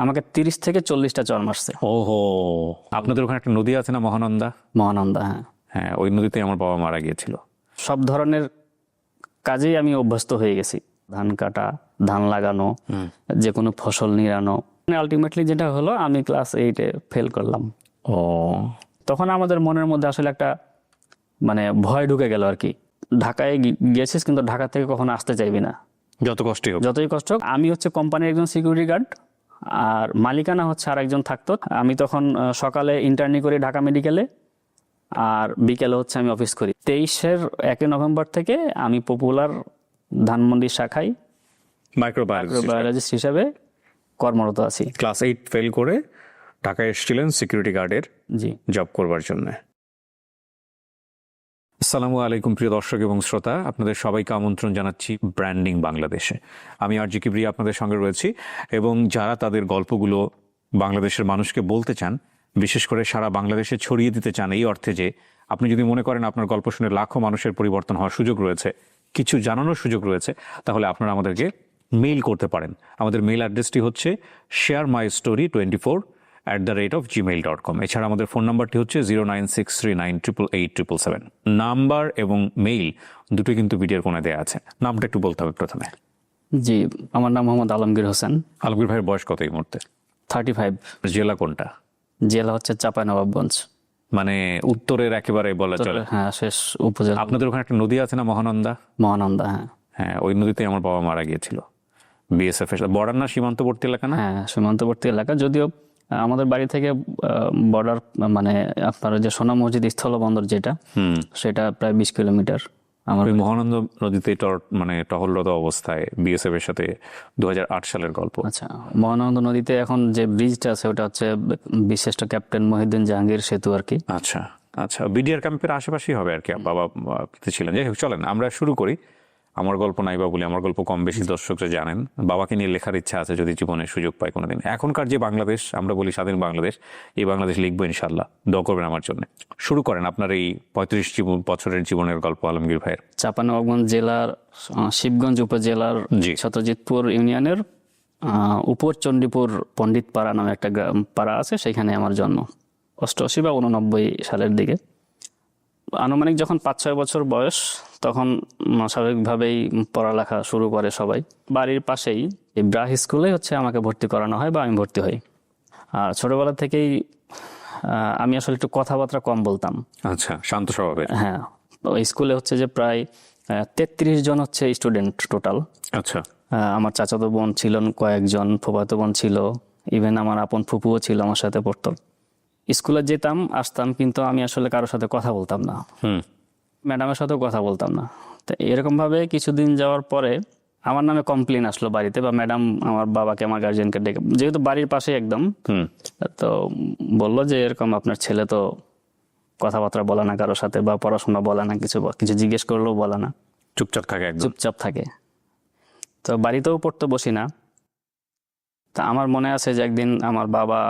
আমাকে 30 থেকে 40টা চর মারছে। ওহো, আপনাদের ওখানে একটা নদী আছে না, মহানন্দা? মহানন্দা, হ্যাঁ। হ্যাঁ, ওই নদীতে আমার বাবা মারা গিয়েছিল। সব ধরনের কাজেই আমি অভ্যস্ত হয়ে গেছি, ধান কাটা, ধান লাগানো, যে কোনো ফসল নিড়ানো। আলটিমেটলি যেটা হলো, আমি ক্লাস 8-এ ফেল করলাম। ও, তখন আমাদের মনের মধ্যে আসলে একটা ভয় ঢুকে গেল আর কি। ঢাকায় গিয়েছিস, কিন্তু ঢাকা থেকে কখনো আসতে চাইবি না, যত কষ্টই হোক। যতই কষ্ট হোক। আমি হচ্ছে কোম্পানির একজন সিকিউরিটি গার্ড, আর মালিকানা হচ্ছে আর একজন থাকতো। আমি তখন সকালে ইন্টার্নি করি ঢাকা মেডিকেলে, আর বিকেলে হচ্ছে আমি অফিস করি। 23-এর 1 নভেম্বর থেকে আমি পপুলার ধানমন্ডি শাখায় মাইক্রোবায়োলজিস্ট হিসেবে কর্মরত আছি। ক্লাস 8 ফেল করে ঢাকায় এসেছিলেন সিকিউরিটি গার্ডের জব করবার জন্য। আসসালামু আলাইকুম প্রিয় দর্শক এবং শ্রোতা, আপনাদের সবাইকে আমন্ত্রণ জানাচ্ছি ব্র্যান্ডিং বাংলাদেশে। আমি আরজি কিবরিয়া আপনাদের সঙ্গে রয়েছি, এবং যারা তাদের গল্পগুলো বাংলাদেশের মানুষকে বলতে চান, বিশেষ করে সারা বাংলাদেশে ছড়িয়ে দিতে চান, এই অর্থে যে আপনি যদি মনে করেন আপনার গল্প শুনে লাখো মানুষের পরিবর্তন হওয়ার সুযোগ রয়েছে, কিছু জানানোর সুযোগ রয়েছে, তাহলে আপনারা আমাদেরকে মেইল করতে পারেন। আমাদের মেইল অ্যাড্রেসটি হচ্ছে sharemystory24@gmail.com। এছাড়া আমাদের ফোন নাম্বারটি হচ্ছে 09639888777। নাম্বার এবং মেইল দুটোই কিন্তু ভিডিওর কোণে দেওয়া আছে। নামটা একটু বলতে হবে প্রথমে। জি, আমার নাম মোহাম্মদ আলমগীর হোসেন। আলমগীর ভাইয়ের বয়স কত এই মুহূর্তে? 35। জেলা কোনটা? জেলা হচ্ছে চাঁপাইনবাবগঞ্জ, মানে উত্তরের একেবারে বলা চলে। হ্যাঁ, শেষ উপজেলা। আপনাদের ওখানে একটা নদী আছে না, মহানন্দা? মহানন্দা, হ্যাঁ। হ্যাঁ, ওই নদীতে আমার বাবা মারা গিয়েছিল। বিএসএফ এর বর্ডার না, সীমান্তবর্তী এলাকা না? হ্যাঁ, সীমান্তবর্তী এলাকা। যদিও আমাদের বাড়ি থেকে বর্ডার, আপনার যে সোনা মসজিদ স্থলবন্দর যেটা, সেটা প্রায় 20 কিলোমিটার। আমার মহানন্দ নদীতে টহলরত অবস্থায় বিএসএফ এর সাথে 2008 সালের গল্প। আচ্ছা, মহানন্দ নদীতে এখন যে ব্রিজটা আছে, ওটা হচ্ছে বিশিষ্ট ক্যাপ্টেন মহিউদ্দিন জাহাঙ্গীর সেতু আর কি। আচ্ছা আচ্ছা, বিডিআর ক্যাম্পের আশেপাশেই হবে আর কি বাবা ছিলেন। যাই হোক, চলেন আমরা শুরু করি। আমার গল্প নাইবা বলি, আমার গল্প কম বেশি দর্শকরা জানেন। বাবাকে নিয়ে লেখার ইচ্ছা আছে, যদি জীবনে সুযোগ পাই কোনোদিন। এখনকার যে বাংলাদেশ আমরা বলি স্বাধীন বাংলাদেশ, এই বাংলাদেশ লিখবো ইনশাল্লাহ। দোয়া করবেন আমার জন্য। শুরু করেন আপনার এই 35 বছরের জীবনের গল্প আলমগীর ভাইয়ের। চাঁপাইনবাবগঞ্জ জেলার শিবগঞ্জ উপজেলার শতজিৎপুর ইউনিয়নের উপর চণ্ডীপুর পণ্ডিতপাড়া নামে একটা পাড়া আছে, সেখানে আমার জন্ম 88 বা 89 সালের দিকে। আনুমানিক যখন 5-6 বছর বয়স, তখন স্বাভাবিকভাবেই পড়ালেখা শুরু করে সবাই। বাড়ির পাশেই ব্রাহ স্কুলে হচ্ছে আমাকে ভর্তি করানো হয়, বা আমি ভর্তি হই। আর ছোটবেলা থেকেই আমি আসলে একটু কথাবার্তা কম বলতাম। আচ্ছা, শান্ত স্বভাবের। হ্যাঁ, ওই স্কুলে হচ্ছে যে প্রায় 33 জন হচ্ছে স্টুডেন্ট টোটাল। আচ্ছা, আমার চাচাতো বোন ছিলেন কয়েকজন, ফুফাতো বোন ছিল, ইভেন আমার আপন ফুপুও ছিল, আমার সাথে পড়তো। স্কুলে যেতাম আসতাম, কিন্তু আমি আসলে কারোর সাথে কথা বলতাম না, ম্যাডামের সাথেও কথা বলতাম না। তো এরকমভাবে কিছুদিন যাওয়ার পরে আমার নামে কমপ্লেন আসলো বাড়িতে, বা ম্যাডাম আমার বাবাকে, আমার গার্জিয়ানকে ডেকে, যেহেতু বাড়ির পাশে একদম, তো বললো যে এরকম আপনার ছেলে তো কথাবার্তা বলে না কারোর সাথে, বা পড়াশোনা বলে না, কিছু জিজ্ঞেস করলেও বলে না, চুপচাপ থাকে। তো বাড়িতেও পড়তে বসি না। তা আমার মনে আছে যে একদিন আমার বাবা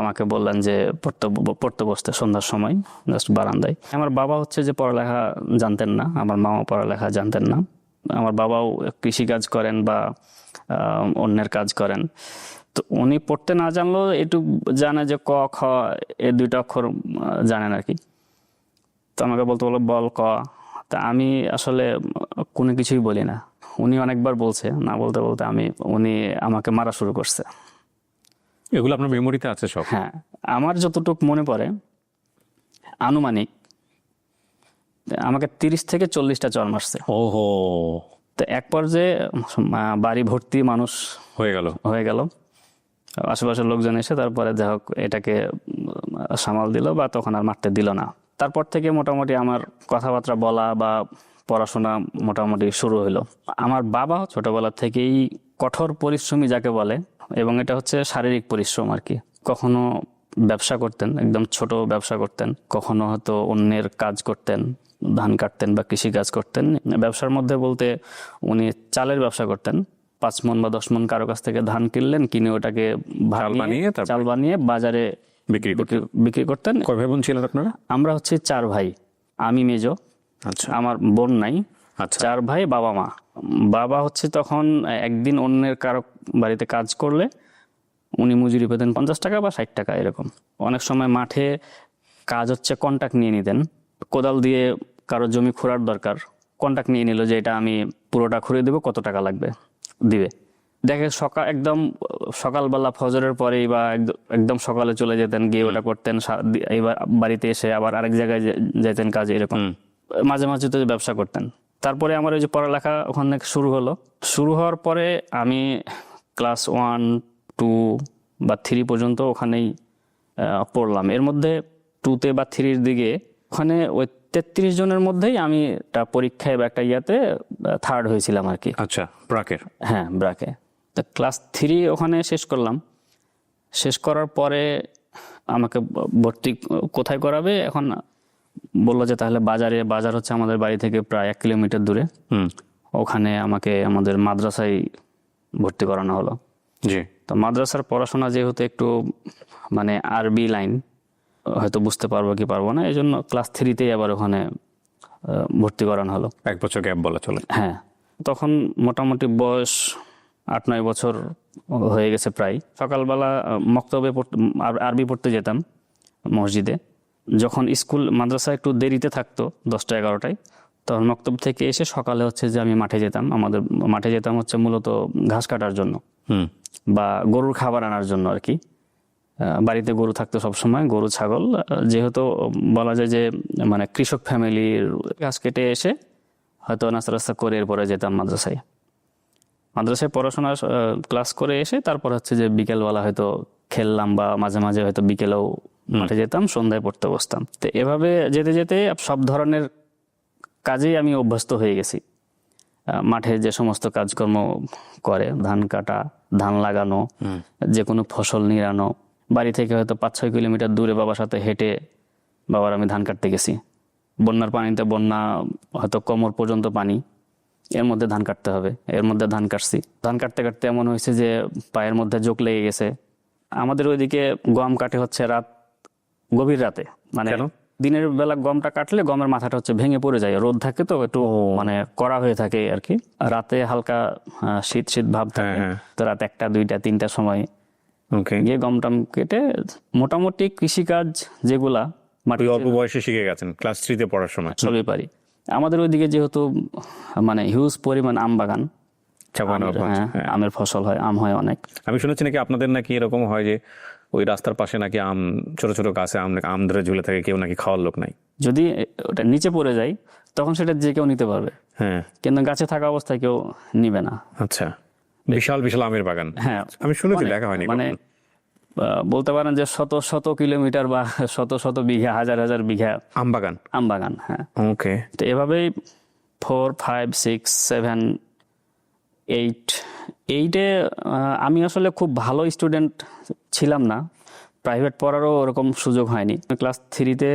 আমাকে বললেন যে পড়তে বসতে সন্ধ্যার সময় জাস্ট বারান্দায়। আমার বাবা হচ্ছে যে পড়ালেখা জানতেন না, আমার মাও পড়ালেখা জানতেন না। আমার বাবাও কৃষিকাজ করেন বা অন্যের কাজ করেন। তো উনি পড়তে না জানলেও একটু জানে যে ক খ এই 2টা অক্ষর জানেন আর কি। তো আমাকে বলতে বলো বল ক। তা আমি আসলে কোনো কিছুই বলি না। উনি অনেকবার বলছে, না বলতে বলতে উনি আমাকে মারা শুরু করছে। এগুলো আপনার মেমোরিতে আছে সব? হ্যাঁ, আমার যতটুকু মনে পড়ে, আনুমানিক আমাকে 30 থেকে 40টা চর মারছে। ওহো, তো এক পর্যায়ে বাড়ি ভর্তি মানুষ হয়ে গেল। আশেপাশের লোকজন এসে তারপরে যাই হোক এটাকে সামাল দিল, বা তখন আর মারতে দিল না। তারপর থেকে মোটামুটি আমার কথাবার্তা বলা বা পড়াশোনা মোটামুটি শুরু হলো। আমার বাবা ছোটবেলা থেকেই কঠোর পরিশ্রমী যাকে বলে, এবং এটা হচ্ছে শারীরিক পরিশ্রম আর কি। কখনো ব্যবসা করতেন, একদম ছোট ব্যবসা করতেন, কখনো হয়তো অন্যের কাজ করতেন, ধান কাটতেন বা কৃষি কাজ করতেন। ব্যবসার মধ্যে বলতে উনি চালের ব্যবসা করতেন। 5 মণ বা 10 মণ কারো কাছ থেকে ধান কিনলেন, কিনে ওটাকে চাল বানিয়ে বাজারে বিক্রি করতেন। কয় ভাই বোন ছিলেন আপনারা? আমরা হচ্ছে 4 ভাই, আমি মেজো। আচ্ছা, আমার বোন নাই। 4 ভাই, বাবা মা। বাবা হচ্ছে তখন একদিন অন্যের কারো বাড়িতে কাজ করলে উনি মজুরি পেতেন 50 টাকা বা 60 টাকা এরকম। অনেক সময় মাঠে কাজ হচ্ছে কন্ট্রাক্ট নিয়ে নিতেন, কোদাল দিয়ে কারো জমি খোঁড়ার দরকার, কন্ট্রাক্ট নিয়ে নিল যে এটা আমি পুরোটা খুঁড়ে দেবো, কত টাকা লাগবে দিবে। দেখে একদম সকালবেলা ফজরের পরেই বা একদম সকালে চলে যেতেন, গিয়ে ওটা করতেন, এবার বাড়িতে এসে আবার আরেক জায়গায় যেতেন কাজে, এরকম। মাঝে মাঝে তো ব্যবসা করতেন। তারপরে আমার ওই যে পড়ালেখা ওখানে শুরু হলো। শুরু হওয়ার পরে আমি ক্লাস 1, 2 বা 3 পর্যন্ত ওখানেই পড়লাম। এর মধ্যে 2তে বা 3-র দিকে ওখানে ওই 33 জনের মধ্যেই আমি একটা পরীক্ষায় বা একটা ইয়াতে 3rd হয়েছিলাম আর কি। আচ্ছা, ব্রাকের? হ্যাঁ, ব্রাকে। তো ক্লাস 3 ওখানে শেষ করলাম। শেষ করার পরে আমাকে ভর্তি কোথায় করাবে, এখন বললো যে তাহলে বাজার হচ্ছে আমাদের বাড়ি থেকে প্রায় 1 কিলোমিটার দূরে, ওখানে আমাকে আমাদের মাদ্রাসায় ভর্তি করানো হলো। জি। তো মাদ্রাসার পড়াশোনা যেহেতু একটু মানে আরবি লাইন, হয়তো বুঝতে পারবো কি পারবো না, এই জন্য ক্লাস 3তেই আবার ওখানে ভর্তি করানো হলো। 1 বছর গ্যাপ বলা চলে। হ্যাঁ, তখন মোটামুটি বয়স 8-9 বছর হয়ে গেছে প্রায়। সকালবেলা মক্তবে আরবি পড়তে যেতাম মসজিদে। যখন স্কুল মাদ্রাসা একটু দেরিতে থাকতো 10টা-11টায়, তখন মক্তব থেকে এসে সকালে হচ্ছে যে আমি মাঠে যেতাম। আমাদের মাঠে যেতাম হচ্ছে মূলত ঘাস কাটার জন্য বা গরুর খাবার আনার জন্য আর কি। বাড়িতে গরু থাকতো সবসময়, গরু ছাগল, যেহেতু বলা যায় যে মানে কৃষক ফ্যামিলির। ঘাস কেটে এসে হয়তো নাস্তা রাস্তা করে এরপরে যেতাম মাদ্রাসায় পড়াশোনা ক্লাস করে এসে তারপর হচ্ছে যে বিকেলবেলা হয়তো খেললাম বা মাঝে মাঝে হয়তো বিকেলেও মাঠে যেতাম, সন্ধ্যায় পড়তে বসতাম। তো এভাবে যেতে যেতে সব ধরনের কাজেই আমি অভ্যস্ত হয়ে গেছি। মাঠে যে সমস্ত কাজকর্ম করে, ধান কাটা, ধান লাগানো, যে কোনো ফসল নিড়ানো, বাড়ি থেকে হয়তো 5-6 কিলোমিটার দূরে বাবার সাথে হেঁটে বাবার আমি ধান কাটতে গেছি। বন্যার পানিতে, বন্যা হয়তো কোমর পর্যন্ত পানি, এর মধ্যে ধান কাটতে হবে, এর মধ্যে ধান কাটছি। ধান কাটতে কাটতে এমন হয়েছে যে পায়ের মধ্যে জোক লেগে গেছে। আমাদের ওইদিকে গম কাটে হচ্ছে গভীর রাতে, মানে দিনের বেলা গমটা কাটলে গমের মাথাটা হচ্ছে ভেঙে পড়ে যায়, রোদ থাকে তো একটু মানে কড়া হয়ে থাকে আর কি। রাতে হালকা শীত ভাব থাকে, তো রাত 1টা, 2টা, 3টার সময় গিয়ে গমটাম কেটে মোটামুটি কৃষিকাজ যেগুলা অল্প বয়সে শিখে গেছেন, ক্লাস 3তে পড়ার সময় সবই পারি। আমাদের ওইদিকে যেহেতু মানে হিউজ পরিমাণ আম বাগান, আমের ফসল হয়, আম হয় অনেক। আমি শুনেছি নাকি আপনাদের নাকি এরকম হয় যে ওই রাস্তার পাশে নাকি আম, ছোট ছোট গাছে আম ধরে ঝুলে থাকে, কেউ নাকি খাওয়ার লোক নাই। যদি ওটা নিচে পড়ে যায় তখন সেটা যে কেউ নিতে পারবে, হ্যাঁ, কিন্তু গাছে থাকা অবস্থায় কেউ নিবে না। আচ্ছা, বিশাল বিশাল আমের বাগান। হ্যাঁ, আমি শুনেছি, দেখা হয়নি। মানে বলতে পারেন যে শত শত কিলোমিটার বা শত শত বিঘা, হাজার হাজার বিঘা আম বাগান। হ্যাঁ, ওকে। তো এভাবেই 4, 5, 6, 7, 8-এ আমি আসলে খুব ভালো স্টুডেন্ট ছিলাম না, প্রাইভেট পড়ারও ওরকম সুযোগ হয়নি। ক্লাস 3তে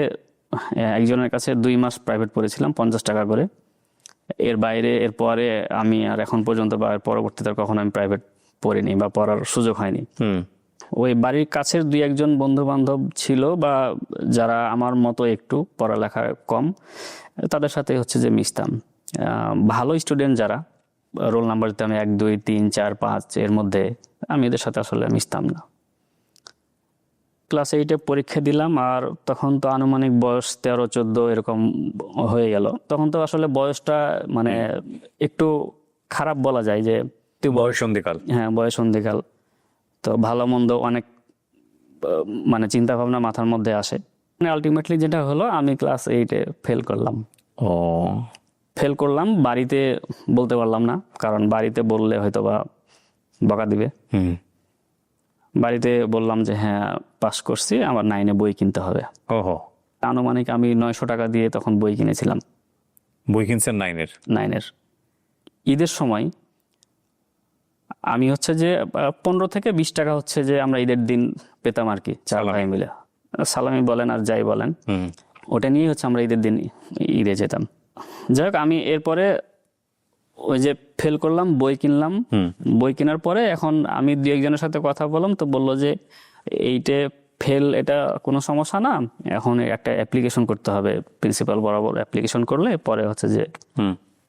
একজনের কাছে 2 মাস প্রাইভেট পড়েছিলাম 50 টাকা করে। এর বাইরে এরপরে আমি আর এখন পর্যন্ত বা পরবর্তীতে কখনো আমি প্রাইভেট পড়িনি বা পড়ার সুযোগ হয়নি। ওই বাড়ির কাছের 2-1 বন্ধু বান্ধব ছিল বা যারা আমার মতো একটু পড়ালেখা কম, তাদের সাথে হচ্ছে যে মিশতাম। ভালো স্টুডেন্ট যারা, রোল নাম্বার দিতে আমি 1, 2, 3, 4, 5 এর মধ্যে, আমি এদের সাথে আসলে মিশতাম না। ক্লাস 8-এ পরীক্ষা দিলাম, আর তখন তো আনুমানিক বয়স 13-14 এরকম হয়ে গেল। তখন তো আসলে বয়সটা মানে একটু খারাপ বলা যায়, যে বয়ঃসন্ধিকাল। হ্যাঁ, বয়ঃসন্ধিকাল। তো ভালো মন্দ অনেক মানে চিন্তা ভাবনা মাথার মধ্যে আসে। মানে আলটিমেটলি যেটা হলো, আমি ক্লাস 8-এ ফেল করলাম। বাড়িতে বলতে পারলাম না, কারণ বাড়িতে বললে হয়তো বা বকা দিবে। বাড়িতে বললাম যে হ্যাঁ পাস করছি, আমার 9-এ বই কিনতে হবে। আনুমানিক আমি 900 টাকা দিয়ে তখন বই কিনেছিলাম। বই কিনছেন 9-এর? ঈদের সময় আমি হচ্ছে যে 15 থেকে 20 টাকা হচ্ছে যে আমরা ঈদের দিন পেতাম আর কি, 4 ভাই মিলে। সালামি বলেন আর যাই বলেন, ওটা নিয়ে হচ্ছে আমরা ঈদের দিন ঈদে যেতাম। যাই হোক, আমি এরপরে ওই যে ফেল করলাম, বই কিনলাম। বই কেনার পরে এখন আমি 2-1 জনের সাথে কথা বললাম, তো বললো যে 8-এ ফেল এটা কোনো সমস্যা না, এখন একটা অ্যাপ্লিকেশন করতে হবে, প্রিন্সিপাল বরাবর অ্যাপ্লিকেশন করলে পরে হচ্ছে যে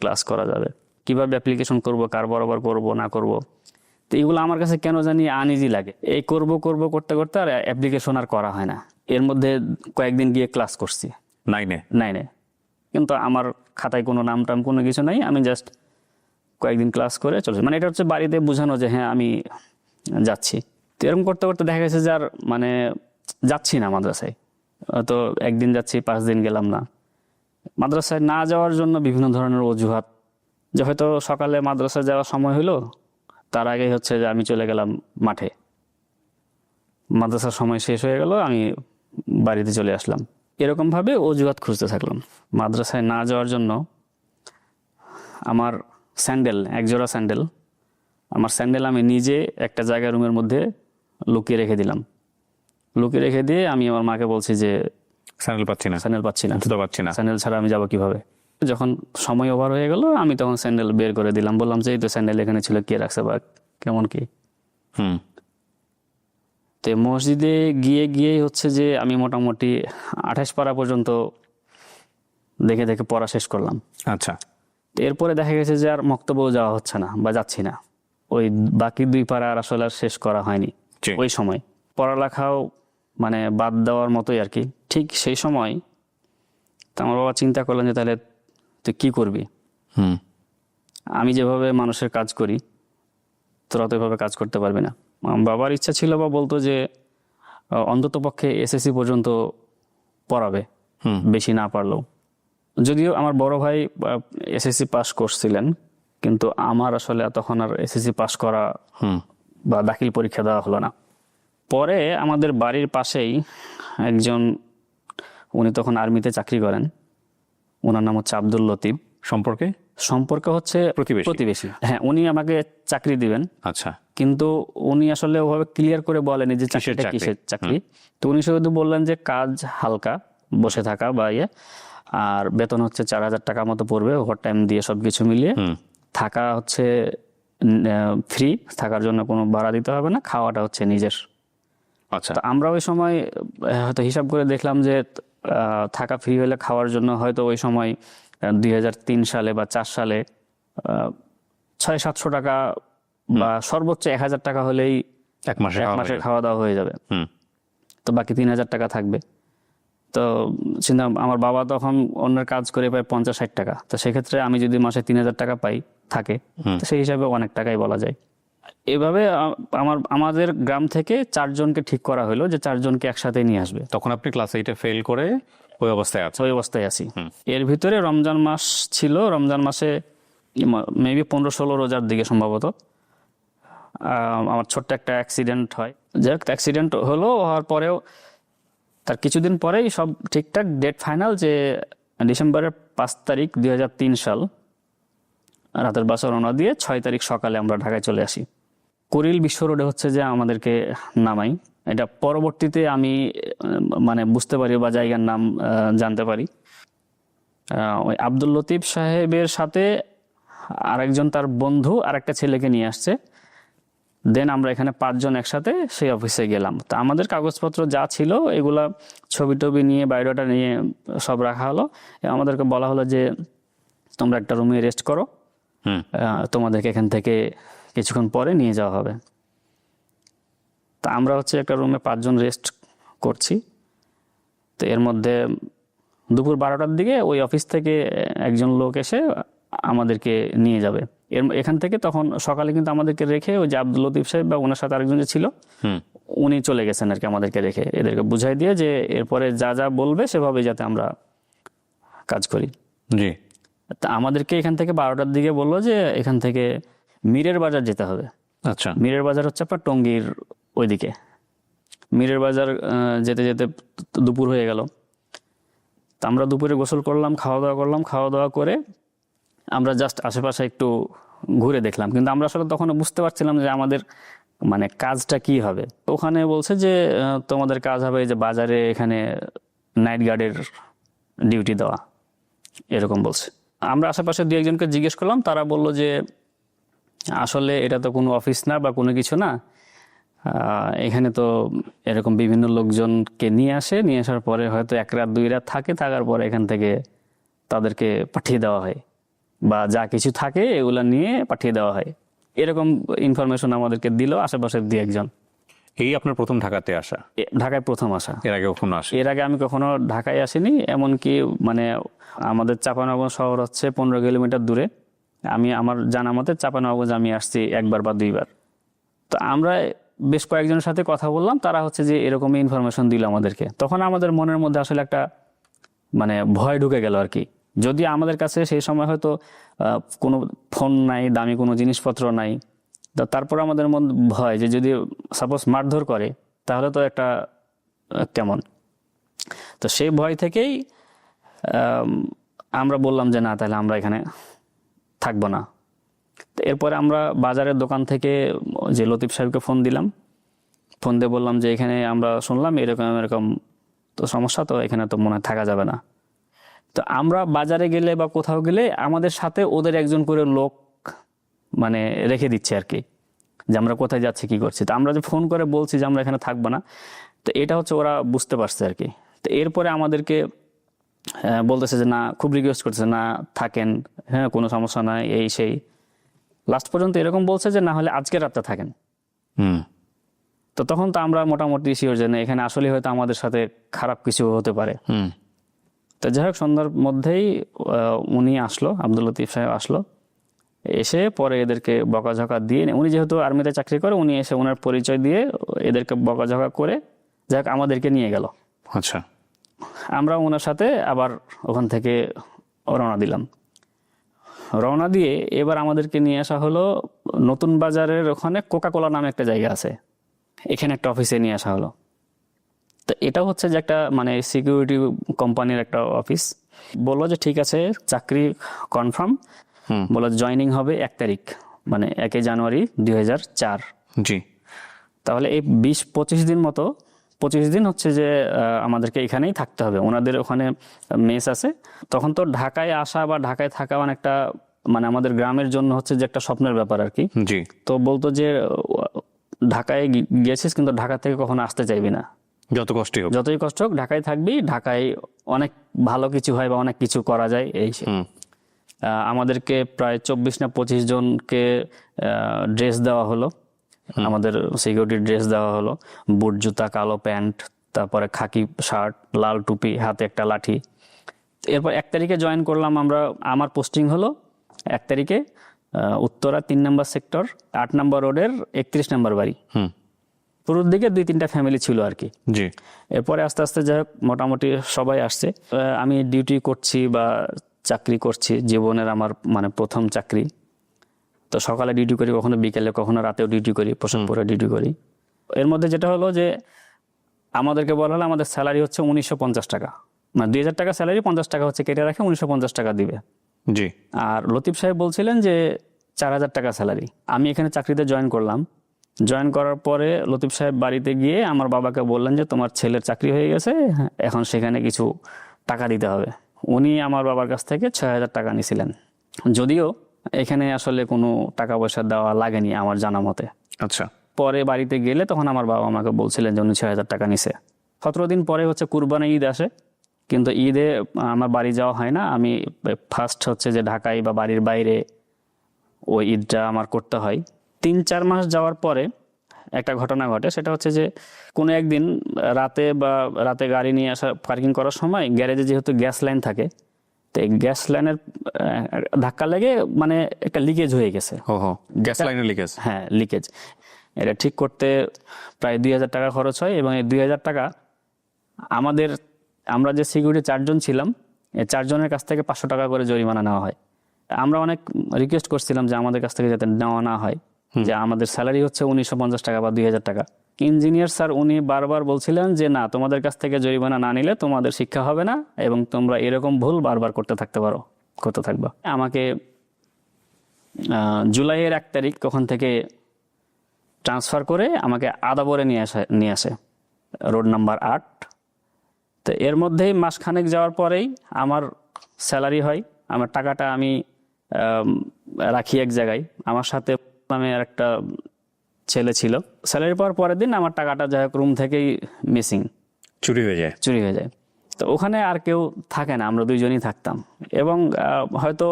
ক্লাস করা যাবে। কিভাবে অ্যাপ্লিকেশন করব, কার বরাবর করব না করব, তো এগুলো আমার কাছে কেন জানি আনইজি লাগে। এই করব করতে করতে আর অ্যাপ্লিকেশন আর করা হয় না। এর মধ্যে কয়েকদিন গিয়ে ক্লাস করছি 9-এ, কিন্তু আমার খাতায় কোনো নাম টাম কোনো কিছু নাই। আমি জাস্ট কয়েকদিন ক্লাস করে চলছি, মানে এটা হচ্ছে বাড়িতে বোঝানো যে হ্যাঁ আমি যাচ্ছি। তো এরকম করতে করতে দেখা গেছে যে আর মানে যাচ্ছি না মাদ্রাসায়। তো একদিন যাচ্ছি, 5 দিন গেলাম না। মাদ্রাসায় না যাওয়ার জন্য বিভিন্ন ধরনের অজুহাত, যে হয়তো সকালে মাদ্রাসায় যাওয়ার সময় হলো, তার আগে হচ্ছে যে আমি চলে গেলাম মাঠে, মাদ্রাসার সময় শেষ হয়ে গেল, আমি বাড়িতে চলে আসলাম। এরকমভাবে অজুহাত খুঁজতে থাকলাম মাদ্রাসায় না যাওয়ার জন্য। আমার স্যান্ডেল, একজোড়া স্যান্ডেল, আমার স্যান্ডেল আমি নিজে একটা জায়গা রুমের মধ্যে লুকিয়ে রেখে দিলাম। লুকিয়ে রেখে দিয়ে আমি আমার মাকে বলছি যে স্যান্ডেল পাচ্ছি না, জুতো পাচ্ছি না, স্যান্ডেল ছাড়া আমি যাবো কিভাবে। যখন সময় ওভার হয়ে গেল, আমি তখন স্যান্ডেল বের করে দিলাম, বললাম যে এই তো স্যান্ডেল এখানে ছিল, কে রাখছে বা কেমন কি। তো মসজিদে গিয়ে হচ্ছে যে আমি মোটামুটি 28 পারা পর্যন্ত দেখে পড়া শেষ করলাম। আচ্ছা। এরপরে দেখা গেছে যে আর মক্তব্যও যাওয়া হচ্ছে না বা যাচ্ছি না। ওই বাকি 2 পারা আর আসলে আর শেষ করা হয়নি ওই সময়। পড়ালেখাও মানে বাদ দেওয়ার মতোই আর কি। ঠিক সেই সময় তো আমার বাবা চিন্তা করলেন যে তাহলে তুই কি করবি। আমি যেভাবে মানুষের কাজ করি তোরা তো এভাবে কাজ করতে পারবি না। আমার বাবার ইচ্ছা ছিল বা বলতো যে অন্তত পক্ষে এসএসসি পর্যন্ত পড়াবে, বেশি না পারলেও। যদিও আমার বড় ভাই এসএসসি পাস করছিলেন, কিন্তু আমার আসলে তখন আর এসএসসি পাস করা বা দাখিল পরীক্ষা দেওয়া হলো না। পরে আমাদের বাড়ির পাশেই একজন, উনি তখন আর্মিতে চাকরি করেন, ওনার নাম হচ্ছে আব্দুল লতিফ। সম্পর্কে হচ্ছে প্রতিবেশী। হ্যাঁ, উনি আমাকে চাকরি দিবেন। আচ্ছা। কিন্তু উনি আসলে ওভাবে ক্লিয়ার করে বলেনি যে চাকরিটা কিসের চাকরি। তো উনি শুধু বললেন যে কাজ হালকা, বসে থাকা বা আর বেতন হচ্ছে 4000 টাকা মতো পড়বে, ওভার টাইম দিয়ে সবকিছু মিলিয়ে। থাকা হচ্ছে ফ্রি, থাকার জন্য কোনো ভাড়া দিতে হবে না, খাওয়াটা হচ্ছে নিজের। আচ্ছা। তো আমরা ওই সময় হয়তো হিসাব করে দেখলাম যে থাকা ফ্রি হলে খাওয়ার জন্য হয়তো ওই সময় 2003 সালে বা 4 সালে 600-700 টাকা বা সর্বোচ্চ 1000 টাকা হলেই এক মাসে খাওয়া দাওয়া হয়ে যাবে। তো বাকি 3000 টাকা থাকবে। তো চিন্তা, আমার বাবা তখন অন্যের কাজ করে পায় 50-60 টাকা। তো সেক্ষেত্রে আমি যদি মাসে 3000 টাকা পাই থাকে, তো সেই হিসাবে অনেক টাকাই বলা যায়। এভাবে আমাদের গ্রাম থেকে 4 জনকে ঠিক করা হলো যে 4 জনকে একসাথে নিয়ে আসবে। তখন আপনি ক্লাস 8-এ ফেল করে ওই অবস্থায় আছি। এর ভিতরে রমজান মাস ছিল। রমজান মাসে মেবি 15-16 রোজার দিকে সম্ভবত আমার ছোট্ট একটা অ্যাক্সিডেন্ট হয়। যাই হোক, অ্যাক্সিডেন্ট হওয়ার পরেও তার কিছুদিন পরেই সব ঠিকঠাক, ডেট ফাইনাল যে ডিসেম্বরের 5 তারিখ 2003 সাল রাতের বাসে রওনা দিয়ে 6 তারিখ সকালে আমরা ঢাকায় চলে আসি। কুড়িল বিশ্ব রোডে হচ্ছে যে আমাদেরকে নামাই। এটা পরবর্তীতে আমি মানে বুঝতে পারি বা জায়গার নাম জানতে পারি। ওই আব্দুল লতিফ সাহেবের সাথে আরেকজন তার বন্ধু আরেকটা ছেলেকে নিয়ে আসছে। দেন আমরা এখানে 5 জন একসাথে সেই অফিসে গেলাম। তো আমাদের কাগজপত্র যা ছিল এগুলা ছবি টবি নিয়ে, বায়োডাটা নিয়ে সব রাখা হলো। আমাদেরকে বলা হলো যে তোমরা একটা রুমে রেস্ট করো, তোমাদেরকে এখান থেকে কিছুক্ষণ পরে নিয়ে যাওয়া হবে। তা আমরা হচ্ছে একটা রুমে 5 জন রেস্ট করছি। তো এর মধ্যে দুপুর 12টার দিকে ওই অফিস থেকে একজন লোক এসে আমাদেরকে নিয়ে যাবে। এখান থেকে তখন সকালে কিন্তু আমাদেরকে রেখে ওই যে আব্দুল লতিফ সাহেব বা ওনার সাথে আরেকজন যে ছিল, উনি চলে গেছেন আর কি, আমাদেরকে রেখে, এদেরকে বুঝাই দিয়ে যে এরপরে যা যা বলবে সেভাবে যাতে আমরা কাজ করি। জি। তা আমাদেরকে এখান থেকে 12টার দিকে বললো যে এখান থেকে মীরের বাজার যেতে হবে। আচ্ছা। মীরের বাজার হচ্ছে আপনার টঙ্গীর ওইদিকে। মীরের বাজার যেতে যেতে দুপুর হয়ে গেল। তা আমরা দুপুরে গোসল করলাম, খাওয়া দাওয়া করে আমরা জাস্ট আশেপাশে একটু ঘুরে দেখলাম। কিন্তু আমরা আসলে তখন বুঝতে পারছিলাম যে আমাদের মানে কাজটা কি হবে। ওখানে বলছে যে তোমাদের কাজ হবে যে বাজারে এখানে নাইট গার্ডের ডিউটি দেওয়া, এরকম বলছে। আমরা আশেপাশে 2-1জনকে জিজ্ঞেস করলাম, তারা বলল যে আসলে এটা তো কোনো অফিস না বা কোনো কিছু না, এখানে তো এরকম বিভিন্ন লোকজনকে নিয়ে আসার পরে হয়তো 1 রাত 2 রাত থাকে, থাকার পরে এখান থেকে তাদেরকে পাঠিয়ে দেওয়া হয় বা যা কিছু থাকে এগুলা নিয়ে পাঠিয়ে দেওয়া হয়। এরকম ইনফরমেশন আমাদেরকে দিল আশেপাশের দিয়ে একজন। এই আপনার প্রথম ঢাকাতে আসা? ঢাকায় প্রথম আসা। এর আগে কখনো আসে? এর আগে আমি কখনো ঢাকায় আসিনি, এমনকি মানে আমাদের চাঁপাইনবাবগঞ্জ শহর হচ্ছে 15 কিলোমিটার দূরে। আমি আমার জানা মতে চাঁপাইনবাবগঞ্জ আমি আসছি একবার বা দুইবার। তো আমরা বেশ কয়েকজনের সাথে কথা বললাম, তারা হচ্ছে যে এরকমই ইনফরমেশন দিল আমাদেরকে। তখন আমাদের মনের মধ্যে আসলে একটা মানে ভয় ঢুকে গেল আর কি। যদি আমাদের কাছে সেই সময় হয়তো কোনো ফোন নাই, দামি কোনো জিনিসপত্র নাই, তো তারপর আমাদের মন ভয় যে যদি সাপোজ মারধর করে তাহলে তো একটা কেমন। তো সেই ভয় থেকেই আমরা বললাম যে না, তাহলে আমরা এখানে থাকবো না। তো এরপরে আমরা বাজারের দোকান থেকে যে লতিফ সাহেবকে ফোন দিলাম, ফোন দিয়ে বললাম যে এখানে আমরা শুনলাম এরকম এরকম তো সমস্যা, তো এখানে তো মনে হয় থাকা যাবে না। তো আমরা বাজারে গেলে বা কোথাও গেলে আমাদের সাথে ওদের একজন করে লোক মানে রেখে দিচ্ছে আর কি, যে আমরা কোথায় যাচ্ছি কি করছি। তো আমরা যে ফোন করে বলছি যে আমরা এখানে থাকবো না, তো এটা হচ্ছে ওরা বুঝতে পারছে আর কি। তো এরপরে আমাদেরকে বলতেছে যে না, খুব রিকোয়েস্ট করতেছে না থাকেন, হ্যাঁ কোনো সমস্যা নাই এই সেই। লাস্ট পর্যন্ত এরকম বলছে যে না হলে আজকে রাতটা থাকেন। তো তখন তো আমরা মোটামুটি শিওর যে না, এখানে আসলে হয়তো আমাদের সাথে খারাপ কিছু হতে পারে। তো যাই হোক, সন্ধ্যার মধ্যেই উনি আসলো, আব্দুল লতিফ সাহেব আসলো। এসে পরে এদেরকে বকাঝকা দিয়ে, উনি যেহেতু আর্মিতে চাকরি করে, উনি এসে ওনার পরিচয় দিয়ে এদেরকে বকাঝকা করে যাই হোক আমাদেরকে নিয়ে গেল। আচ্ছা। আমরা ওনার সাথে আবার ওখান থেকে রওনা দিলাম। রওনা দিয়ে এবার আমাদেরকে নিয়ে আসা হলো নতুন বাজারের ওখানে কোকাকোলা নামে একটা জায়গা আছে, এখানে একটা অফিসে নিয়ে আসা হলো। তো এটা হচ্ছে যে একটা মানে সিকিউরিটি কোম্পানির একটা অফিস। বললো যে ঠিক আছে, চাকরি কনফার্ম। বললো জয়েনিং হবে 1 তারিখ, মানে 1 জানুয়ারি 2004। জি। তাহলে এই 20-25 দিন মতো, 25 দিন হচ্ছে যে আমাদেরকে এখানেই থাকতে হবে। ওনাদের ওখানে মেস আছে। তখন তো ঢাকায় আসা বা ঢাকায় থাকা অনেকটা মানে আমাদের গ্রামের জন্য হচ্ছে যে একটা স্বপ্নের ব্যাপার আর কি। জি। তো বলতো যে ঢাকায় গেছিস কিন্তু ঢাকা থেকে কখনো আসতে চাইবি না, যত কষ্টই হোক, যতই কষ্ট হোক ঢাকায় থাকবি, ঢাকায় অনেক ভালো কিছু হয় বা অনেক কিছু করা যায় এই। আমাদেরকে প্রায় 24 না 25 জনকে ড্রেস দেওয়া হলো, আমাদের সিকিউরিটি ড্রেস দেওয়া হলো, বুট জুতা, কালো প্যান্ট, তারপরে খাকি শার্ট, লাল টুপি, হাতে একটা লাঠি। এরপর 1 তারিখে জয়েন করলাম আমরা। আমার পোস্টিং হলো 1 তারিখে উত্তরা 3 নম্বর সেক্টর 8 নম্বর রোডের 31 নম্বর বাড়ি। পুরোর দিকে 2-3টা ফ্যামিলি ছিল আর কি। জি। এরপরে আস্তে আস্তে যাই হোক মোটামুটি সবাই আসছে। আমি ডিউটি করছি বা চাকরি করছি, জীবনের আমার মানে প্রথম চাকরি। তো সকালে ডিউটি করি, কখনো বিকেলে, কখনো রাতেও ডিউটি করি, পোশাক পরে ডিউটি করি। এর মধ্যে যেটা হলো যে আমাদেরকে বলা হলো আমাদের স্যালারি হচ্ছে 1950 টাকা, মানে 2000 টাকা স্যালারি, 50 টাকা হচ্ছে কেটে রাখে, 1950 টাকা দিবে। জি। আর লতিফ সাহেব বলছিলেন যে 4000 টাকা স্যালারি। আমি এখানে চাকরিতে জয়েন করলাম। জয়েন করার পরে লতিফ সাহেব বাড়িতে গিয়ে আমার বাবাকে বললেন যে তোমার ছেলের চাকরি হয়ে গেছে, এখন সেখানে কিছু টাকা দিতে হবে। উনি আমার বাবার কাছ থেকে 6000 টাকা নিয়েছিলেন, যদিও এখানে আসলে কোনো টাকা পয়সা দেওয়া লাগেনি আমার জানা মতে। আচ্ছা। পরে বাড়িতে গেলে তখন আমার বাবা আমাকে বলছিলেন যে উনি 6000 টাকা নিছে। 17 দিন পরে হচ্ছে কুরবানি ঈদ আসে, কিন্তু ঈদে আমার বাড়ি যাওয়া হয় না। আমি ফার্স্ট হচ্ছে যে ঢাকায় বা বাড়ির বাইরে ওই ঈদটা আমার করতে হয়। 3-4 মাস যাওয়ার পরে একটা ঘটনা ঘটে, সেটা হচ্ছে যে কোনো একদিন রাতে গাড়ি নিয়ে আসা পার্কিং করার সময় গ্যারেজে যেহেতু গ্যাস লাইন থাকে, তো এই গ্যাস লাইনের ধাক্কা লেগে মানে একটা লিকেজ হয়ে গেছে। গ্যাস লাইনের লিকেজ? হ্যাঁ, লিকেজ। এটা ঠিক করতে প্রায় 2000 টাকা খরচ হয়, এবং এই 2000 টাকা আমরা যে সিকিউরিটি 4 জন ছিলাম, এই 4 জনের কাছ থেকে 500 টাকা করে জরিমানা নেওয়া হয়। আমরা অনেক রিকোয়েস্ট করছিলাম যে আমাদের কাছ থেকে যাতে নেওয়া না হয়, যে আমাদের স্যালারি হচ্ছে 1950 টাকা বা 2000 টাকা। ইঞ্জিনিয়ার স্যার উনি বারবার বলছিলেন যে না, তোমাদের কাছ থেকে জরিমানা না নিলে তোমাদের শিক্ষা হবে না, এবং তোমরা এরকম ভুল বারবার করতে থাকবা। আমাকে জুলাইয়ের 1 তারিখ ওখান থেকে ট্রান্সফার করে আমাকে আদাবরে নিয়ে আসে, রোড নাম্বার 8। তো এর মধ্যেই মাসখানেক যাওয়ার পরেই আমার স্যালারি হয়। আমার টাকাটা আমি রাখি এক জায়গায়। আমার সাথে আর একটা ছেলে ছিল। স্যালারি পাওয়ার পরের দিন আমার টাকাটা যাই হোক রুম থেকেই মিসিং, চুরি হয়ে যায়। তো ওখানে আর কেউ থাকে না, আমরা 2 জনই থাকতাম। এবং হয়তো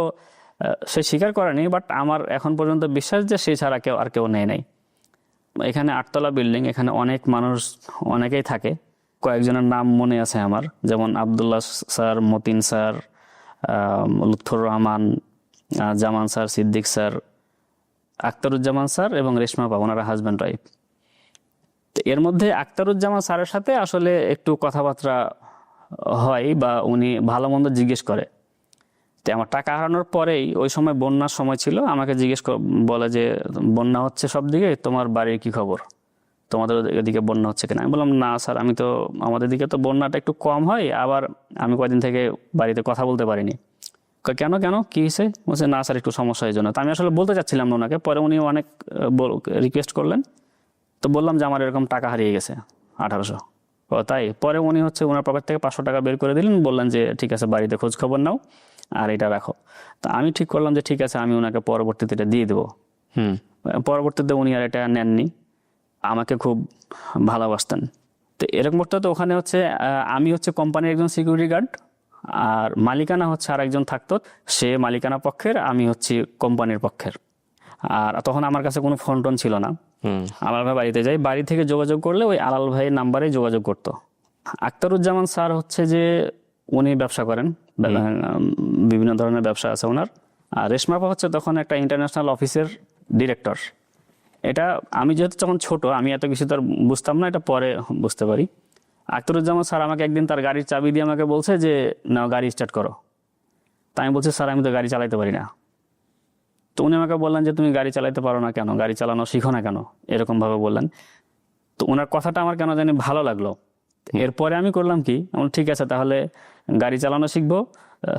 সে স্বীকার করেনি, বাট আমার এখন পর্যন্ত বিশ্বাস যে সে ছাড়া আর কেউ নেয় নাই। এখানে 8তলা বিল্ডিং, এখানে অনেক মানুষ অনেকেই থাকে। কয়েকজনের নাম মনে আছে আমার, যেমন Abdullah sir, Matin sir, Lutfur Rahman, Zaman sir, Siddique sir, Akhtaruzzaman sir এবং রেশমা আপা, ওনারা হাজব্যান্ড ওয়াইফ। তো এর মধ্যে আখতারুজ্জামান স্যারের সাথে আসলে একটু কথাবার্তা হয় বা উনি ভালো মন্দ জিজ্ঞেস করে। তো আমার টাকা হারানোর পরেই, ওই সময় বন্যার সময় ছিল, আমাকে বলে যে বন্যা হচ্ছে সব দিকে, তোমার বাড়ির কি খবর, তোমাদের এদিকে বন্যা হচ্ছে কিনা। আমি বললাম না স্যার, আমাদের দিকে তো বন্যাটা একটু কম হয়, আবার আমি কয়েকদিন থেকে বাড়িতে কথা বলতে পারিনি। কেন কেন কি হয়েছে? বলছে না স্যার একটু সমস্যা এই জন্য। তো আমি আসলে বলতে চাচ্ছিলাম না ওনাকে, পরে উনি অনেক রিকোয়েস্ট করলেন, তো বললাম যে আমার এরকম টাকা হারিয়ে গেছে 1800। ও তাই? পরে উনি ওনার পকেট থেকে 500 টাকা বের করে দিলেন, বললেন যে ঠিক আছে বাড়িতে খোঁজ খবর নাও আর এটা রাখো। তা আমি ঠিক করলাম যে ঠিক আছে, আমি ওনাকে পরবর্তীতে এটা দিয়ে দেবো। পরবর্তীতে উনি আর এটা নেননি, আমাকে খুব ভালোবাসতেন। তো এরকম তো ওখানে আমি কোম্পানির একজন সিকিউরিটি গার্ড, আর মালিকানা আরেকজন থাকতো, সে মালিকানা পক্ষের, আমি কোম্পানির পক্ষের। আর তখন আমার কাছে কোনো ফোন টোন ছিল না। আলাল ভাই বাড়িতে যাই, বাড়ি থেকে যোগাযোগ করলে ওই আলাল ভাইয়ের নাম্বারে যোগাযোগ করতো। আখতারুজ্জামান স্যার যে উনি ব্যবসা করেন, বিভিন্ন ধরনের ব্যবসা আছে ওনার। আর রেশমা আপা তখন একটা ইন্টারন্যাশনাল অফিসের ডিরেক্টর। এটা আমি যেহেতু তখন ছোট, আমি এত কিছু তো আর বুঝতাম না, এটা পরে বুঝতে পারি। আখতারুজ্জামান স্যার আমাকে একদিন তার গাড়ির চাবি দিয়ে আমাকে বলছে যে নাও গাড়ি স্টার্ট করো। তা আমি বলছি স্যার আমি তো গাড়ি চালাতে পারি না। তো উনি আমাকে বললেন যে তুমি গাড়ি চালাতে পারো না কেন, গাড়ি চালানো শিখো না কেন, এরকম ভাবে বললেন। তো ওনার কথাটা আমার কেন জানি ভালো লাগলো। এরপরে আমি করলাম কি, ঠিক আছে তাহলে গাড়ি চালানো শিখবো,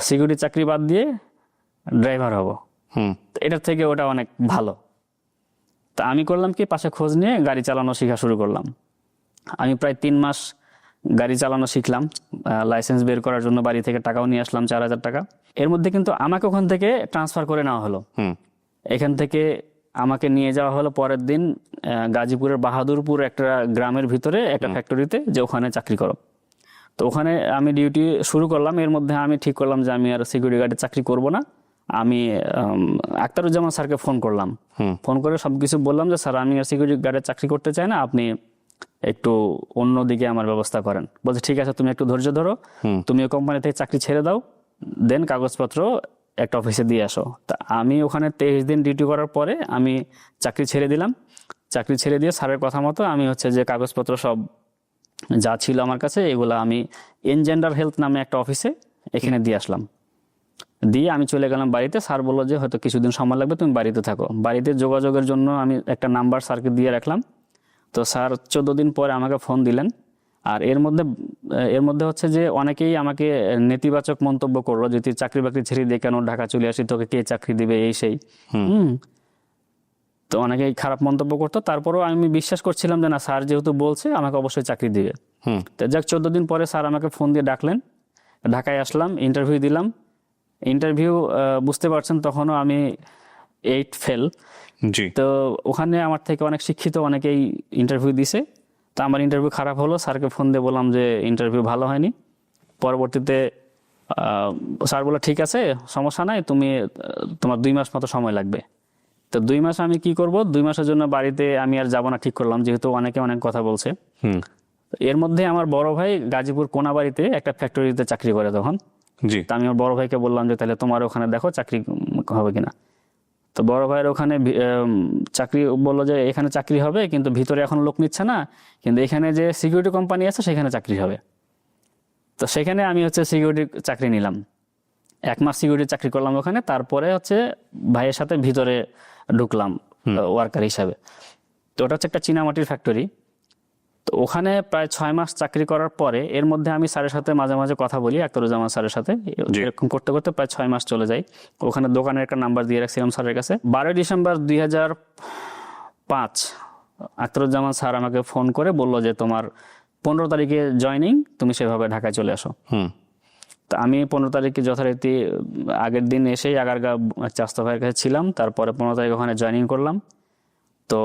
সিকিউরিটি চাকরি বাদ দিয়ে ড্রাইভার হব। এটার থেকে ওটা অনেক ভালো। তা আমি করলাম কি, পাশে খোঁজ নিয়ে গাড়ি চালানো শেখা শুরু করলাম। আমি প্রায় 3 মাস গাড়ি চালানো শিখলাম। লাইসেন্স বের করার জন্য বাড়ি থেকে টাকাও নিয়ে আসলাম, 4000 টাকা। এর মধ্যে কিন্তু আমাকে ওখান থেকে ট্রান্সফার করে নেওয়া হলো। এখান থেকে আমাকে নিয়ে যাওয়া হলো পরের দিন গাজীপুরের বাহাদুরপুর একটা গ্রামের ভিতরে একটা ফ্যাক্টরিতে, যে ওখানে চাকরি করো। তো ওখানে আমি ডিউটি শুরু করলাম। এর মধ্যে আমি ঠিক করলাম যে আমি আর সিকিউরিটি গার্ডে চাকরি করব না। আমি আখতারুজ্জামান স্যারকে ফোন করলাম, ফোন করে সবকিছু বললাম যে স্যার আমি আর সিকিউরিটি গার্ডে চাকরি করতে চাই না, আপনি একটু অন্যদিকে আমার ব্যবস্থা করেন। বলছে ঠিক আছে তুমি একটু ধৈর্য ধরো, তুমি ওই কোম্পানি থেকে চাকরি ছেড়ে দাও, দেন কাগজপত্র একটা অফিসে দিয়ে আসো। তা আমি ওখানে 23 দিন ডিউটি করার পরে আমি চাকরি ছেড়ে দিলাম। চাকরি ছেড়ে দিয়ে স্যারের কথা মতো আমি যে কাগজপত্র সব যা ছিল আমার কাছে, এগুলো আমি এনজেন্ডার হেলথ নামে একটা অফিসে এখানে দিয়ে আসলাম। দিয়ে আমি চলে গেলাম বাড়িতে। স্যার বললো যে হয়তো কিছুদিন সময় লাগবে, তুমি বাড়িতে থাকো। বাড়িতে যোগাযোগের জন্য আমি একটা নাম্বার স্যারকে দিয়ে রাখলাম। তো স্যার 14 দিন পরে আমাকে ফোন দিলেন। আর এর মধ্যে যে অনেকেই আমাকে নেতিবাচক মন্তব্য করলো, যে তুই চাকরি বাকরি ছেড়ে দিয়ে কেন ঢাকা চলে আসি, তোকে কে চাকরি দিবে, এই সেই। তো অনেকেই খারাপ মন্তব্য করতো। তারপরেও আমি বিশ্বাস করছিলাম যে না, স্যার যেহেতু বলছে আমাকে অবশ্যই চাকরি দিবে। তো যাক 14 দিন পরে স্যার আমাকে ফোন দিয়ে ডাকলেন, ঢাকায় আসলাম, ইন্টারভিউ দিলাম। ইন্টারভিউ বুঝতে পারছেন তখনও আমি 8 ফেল। তো ওখানে আমার থেকে অনেক শিক্ষিত অনেকেই ইন্টারভিউ দিছে। তো আমার ইন্টারভিউ খারাপ হলো, স্যারকে ফোন দিয়ে বললাম যে ইন্টারভিউ ভালো হয়নি। পরবর্তীতে স্যার বললো ঠিক আছে সমস্যা নাই, তোমার 2 মাস মতো সময় লাগবে। তো 2 মাস আমি কি করব, 2 মাসের জন্য বাড়িতে আমি আর যাবো না ঠিক করলাম, যেহেতু অনেকে অনেক কথা বলছে। এর মধ্যে আমার বড় ভাই গাজীপুর কোনাবাড়িতে একটা ফ্যাক্টরিতে চাকরি করে তখন। তা আমি আমার বড় ভাইকে বললাম যে তাহলে তোমার ওখানে দেখো চাকরি হবে কিনা। তো বড় ভাইয়ের ওখানে চাকরি বললো যে এখানে চাকরি হবে, কিন্তু ভিতরে এখন লোক নিচ্ছে না, কিন্তু এখানে যে সিকিউরিটি কোম্পানি আছে সেখানে চাকরি হবে। তো সেখানে আমি সিকিউরিটি চাকরি নিলাম। 1 মাস সিকিউরিটি চাকরি করলাম ওখানে। তারপরে ভাইয়ের সাথে ভিতরে ঢুকলাম ওয়ার্কার হিসাবে। তো ওটা একটা চীনামাটির ফ্যাক্টরি। তো ওখানে প্রায় 6 মাস চাকরি করার পরে, এর মধ্যে আমি স্যারের সাথে মাঝে মাঝে কথা বলি, আখতারুজ্জামান স্যারের সাথে। এরকম করতে করতে প্রায় 6 মাস চলে যায়। ওখানে দোকানের একটা নাম্বার দিয়ে রাখছিলাম স্যারের কাছে। 12 ডিসেম্বর 2005 আখতারুজ্জামান স্যার আমাকে ফোন করে বললো যে তোমার 15 তারিখে জয়নিং, তুমি সেভাবে ঢাকায় চলে আসো। তা আমি 15 তারিখে যথারীতি আগের দিন এসেই আগারগাঁও চাস্তা ভাইয়ের কাছে ছিলাম। তারপরে 15 তারিখ ওখানে জয়নিং করলাম। তো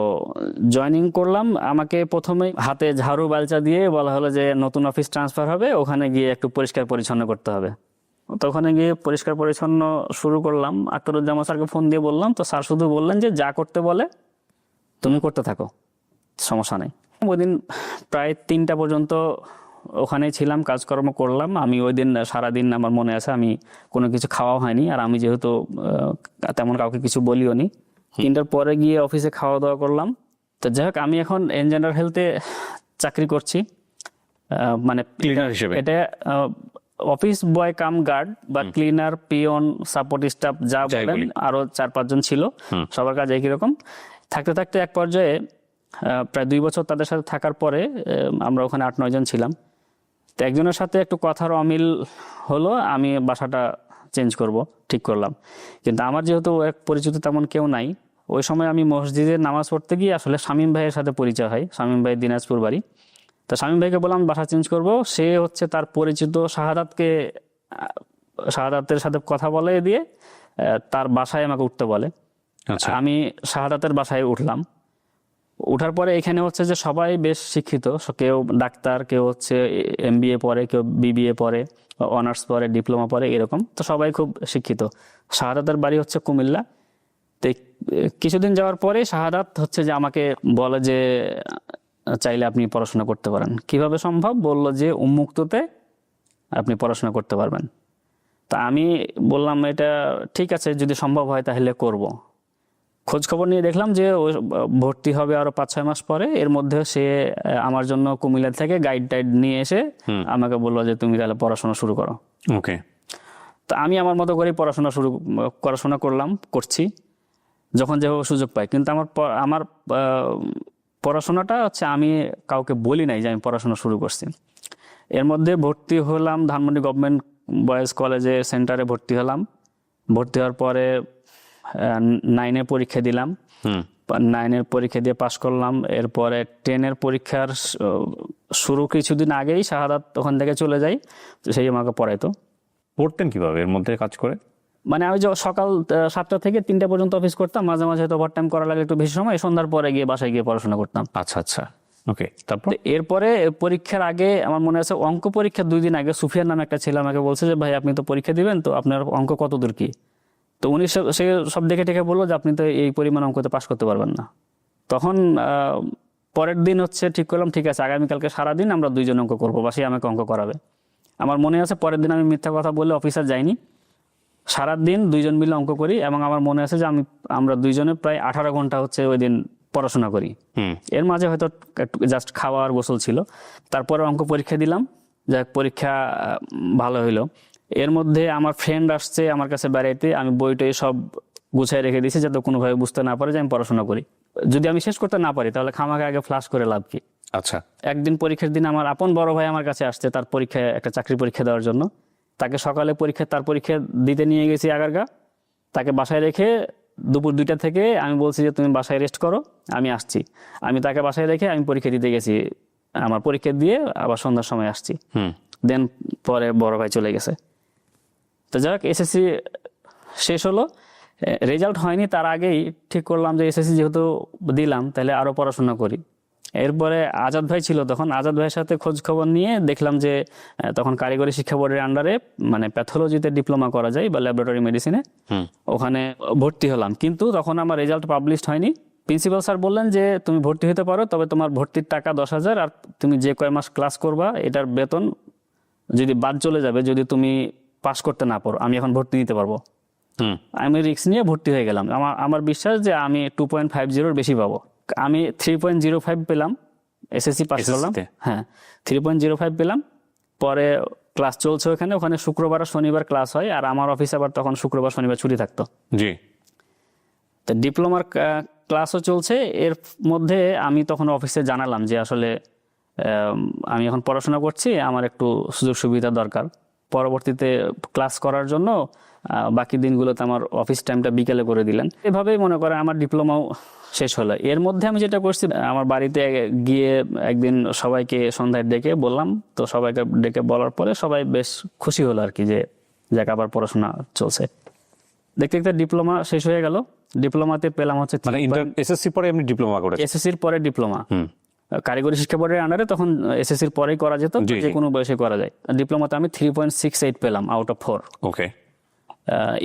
জয়নিং করলাম, আমাকে প্রথমে হাতে ঝাড়ু বালচা দিয়ে বলা হলো যে নতুন অফিস ট্রান্সফার হবে, ওখানে গিয়ে একটু পরিষ্কার পরিচ্ছন্ন করতে হবে। তো ওখানে গিয়ে পরিষ্কার পরিচ্ছন্ন শুরু করলাম। আখতারুজ্জামান স্যারকে ফোন দিয়ে বললাম, তো স্যার শুধু বললেন যে যা করতে বলে তুমি করতে থাকো, সমস্যা নেই। ওই দিন প্রায় 3টা পর্যন্ত ওখানেই ছিলাম, কাজকর্ম করলাম। আমি ওই দিন সারাদিন আমার মনে আছে আমি কোনো কিছু খাওয়া হয়নি, আর আমি যেহেতু তেমন কাউকে কিছু বলিও নি। 3টার পরে গিয়ে অফিসে খাওয়া দাওয়া করলাম। তো যাই হোক, আমি এখন এনজেন্ডার হেলথে চাকরি করছি, মানে ক্লিনার হিসেবে। এটা অফিস বয় কাম গার্ড বা ক্লিনার, পিয়ন, সাপোর্ট স্টাফ যা বলেন, আরো 4-5 জন ছিল, সবার কাজ একই রকম। থাকতে থাকতে এক পর্যায়ে প্রায় 2 বছর তাদের সাথে থাকার পরে আমরা ওখানে 8-9 জন ছিলাম। তো একজনের সাথে একটু কথার অমিল হলো, আমি বাসাটা চেঞ্জ করব ঠিক করলাম। কিন্তু আমার যেহেতু এক পরিচিত তেমন কেউ নাই, ওই সময় আমি মসজিদে নামাজ পড়তে গিয়ে আসলে শামীম ভাইয়ের সাথে পরিচয় হয়। শামীম ভাই দিনাজপুর বাড়ি। তো শামীম ভাইকে বললাম বাসা চেঞ্জ করব। সে হচ্ছে তার পরিচিত শাহাদাতের সাথে কথা বলে দিয়ে তার বাসায় আমাকে উঠতে বলে। আমি শাহাদাতের বাসায় উঠলাম। উঠার পরে এখানে হচ্ছে যে সবাই বেশ শিক্ষিত, কেউ ডাক্তার, কেউ হচ্ছে MBA পড়ে, কেউ BBA পড়ে, অনার্স পড়ে, ডিপ্লোমা পড়ে, এরকম। তো সবাই খুব শিক্ষিত। শাহাদাতের বাড়ি হচ্ছে কুমিল্লা। তো কিছুদিন যাওয়ার পরে শাহাদাত হচ্ছে যে আমাকে বলে যে চাইলে আপনি পড়াশোনা করতে পারেন। কিভাবে সম্ভব? বললো যে উন্মুক্ততে আপনি পড়াশোনা করতে পারবেন। তা আমি বললাম এটা ঠিক আছে, যদি সম্ভব হয় তাহলে করব। খোঁজ খবর নিয়ে দেখলাম যে ভর্তি হবে আরো 5-6 মাস পরে। এর মধ্যে সে আমার জন্য কুমিল্লা থেকে গাইড টাইড নিয়ে এসে আমাকে বললো যে তুমি তাহলে পড়াশোনা শুরু করো। ওকে। তা আমি আমার মতো করে পড়াশোনা করছি যখন যেভাবে সুযোগ পাই। কিন্তু আমার পড়াশোনাটা হচ্ছে আমি কাউকে বলি নাই যে আমি পড়াশোনা শুরু করছি। এর মধ্যে ভর্তি হলাম ধানমন্ডি গভর্নমেন্ট বয়েজ কলেজে, সেন্টারে ভর্তি হলাম। ভর্তি হওয়ার পরে 9-এ পরীক্ষা দিলাম। 9-এর পরীক্ষা দিয়ে পাশ করলাম। এরপরে 10-এর পরীক্ষার শুরু কিছুদিন আগেই শাহাদাত ওখান থেকে চলে যাই, সেই আমাকে পড়াইতো। পড়তেন কিভাবে এর মধ্যে কাজ করে? মানে আমি সকাল 7টা থেকে 3টা পর্যন্ত অফিস করতাম, মাঝে মাঝে হয়তো ওভারটাইম করা লাগে একটু বেশি সময়, সন্ধ্যার পরে গিয়ে বাসায় গিয়ে পড়াশোনা করতাম। আচ্ছা। ওকে। তারপর এরপরে পরীক্ষার আগে আমার মনে আছে অঙ্ক পরীক্ষার 2 দিন আগে সুফিয়ান নামে একটা ছেলে আমাকে বলছে যে ভাই আপনি তো পরীক্ষা দিবেন, তো আপনার অঙ্ক কত দূর কি? তো উনি সে সব দেখে টেকে বললো যে আপনি তো এই পরিমাণ অঙ্কতে পাশ করতে পারবেন না। তখন পরের দিন হচ্ছে ঠিক করলাম, ঠিক আছে আগামীকালকে সারাদিন আমরা 2 জন অঙ্ক করবো, বা সে আমাকে অঙ্ক করাবে। আমার মনে আছে পরের দিন আমি মিথ্যা কথা বলে অফিসার যাইনি, সারাদিন 2 জন মিলে অঙ্ক করি। এবং আমার মনে আছে যে আমরা 2 জনে প্রায় 18 ঘন্টা হচ্ছে ওই দিন পড়াশোনা করি। এর মাঝে হয়তো জাস্ট খাওয়া আর গোসল ছিল। তারপরে অঙ্ক পরীক্ষা দিলাম, যাক পরীক্ষা ভালো হইলো। এর মধ্যে আমার ফ্রেন্ড আসছে আমার কাছে বেড়াইতে, আমি বইটই সব গুছাই রেখে দিয়েছি যাতে কোনোভাবে বুঝতে না পারে যে আমি পড়াশোনা করি। যদি আমি শেষ করতে না পারি তাহলে খামাকে আগে ফ্লাশ করে লাভ কি? আচ্ছা। একদিন পরীক্ষার দিন আমার আপন বড় ভাই আমার কাছে আসছে তার পরীক্ষায়, একটা চাকরি পরীক্ষা দেওয়ার জন্য। তাকে সকালে তার পরীক্ষা দিতে নিয়ে গেছি আগারগা। তাকে বাসায় রেখে দুপুর 2টা থেকে আমি বলছি যে তুমি বাসায় রেস্ট করো, আমি আসছি। আমি তাকে বাসায় রেখে আমি পরীক্ষা দিতে গেছি। আমার পরীক্ষা দিয়ে আবার সন্ধ্যার সময় আসছি। দেন পরে বড় ভাই চলে গেছে। তো যাক SSC শেষ হলো, রেজাল্ট হয়নি তার আগেই ঠিক করলাম যে SSC যেহেতু দিলাম তাহলে আরো পড়াশোনা করি। এরপরে আজাদ ভাই ছিল তখন, আজাদ ভাইয়ের সাথে খোঁজ খবর নিয়ে দেখলাম যে তখন কারিগরি শিক্ষা বোর্ডের আন্ডারে মানে প্যাথোলজিতে ডিপ্লোমা করা যায় বা ল্যাবরেটরি মেডিসিনে, ওখানে ভর্তি হলাম। কিন্তু তখন আমার রেজাল্ট পাবলিশড হয়নি। প্রিন্সিপাল স্যার বললেন যে তুমি ভর্তি হতে পারো, তবে তোমার ভর্তির টাকা 10,000, আর তুমি যে কয় মাস ক্লাস করবা এটার বেতন যদি বাদ চলে যাবে যদি তুমি পাস করতে না পারো। আমি এখন ভর্তি নিতে পারবো। আমি রিস্ক নিয়ে ভর্তি হয়ে গেলাম। আমার বিশ্বাস যে আমি 2.50 বেশি পাবো। আমি 3.05 পেলাম, SSC পাস করলাম। হ্যাঁ, 3.05 পেলাম। পরে ক্লাস চলছে ওখানে শুক্রবার আর শনিবার ক্লাস হয়, আর আমার অফিস আবার তখন শুক্রবার শনিবার ছুটি থাকতো। জি। তো ডিপ্লোমার ক্লাসও চলছে। এর মধ্যে আমি তখন অফিসে জানালাম যে আসলে আমি এখন পড়াশোনা করছি, আমার একটু সুযোগ সুবিধা দরকার। পরবর্তীতে ক্লাস করার জন্য বাকি দিনগুলোতে আমার অফিস টাইমটা বিকেলে করে দিলেন। এভাবেই মনে করেন আমার ডিপ্লোমাও শেষ হলো। এর মধ্যে আমি যেটা করছি, আমার বাড়িতে গিয়ে একদিন সবাইকে সন্ধ্যায় ডেকে বললাম। তো সবাইকে ডেকে বলার পরে সবাই বেশ খুশি হলো আর কি, যে যাক আবার পড়াশোনা চলছে। দেখতে দেখতে ডিপ্লোমা শেষ হয়ে গেল। ডিপ্লোমাতে পেলাম হচ্ছে মানে SSC পরে এমনি ডিপ্লোমা করেছেন? SSCর পরে ডিপ্লোমা। কারিগরি শিক্ষা বোর্ডের আন্ডারে তখন এসএসসির পরেই করা যেত, জি, যে জি। কোনো বয়সে করা যায়। ডিপ্লোমাতে আমি 3.68 পেলাম আউট অফ 4। ওকে,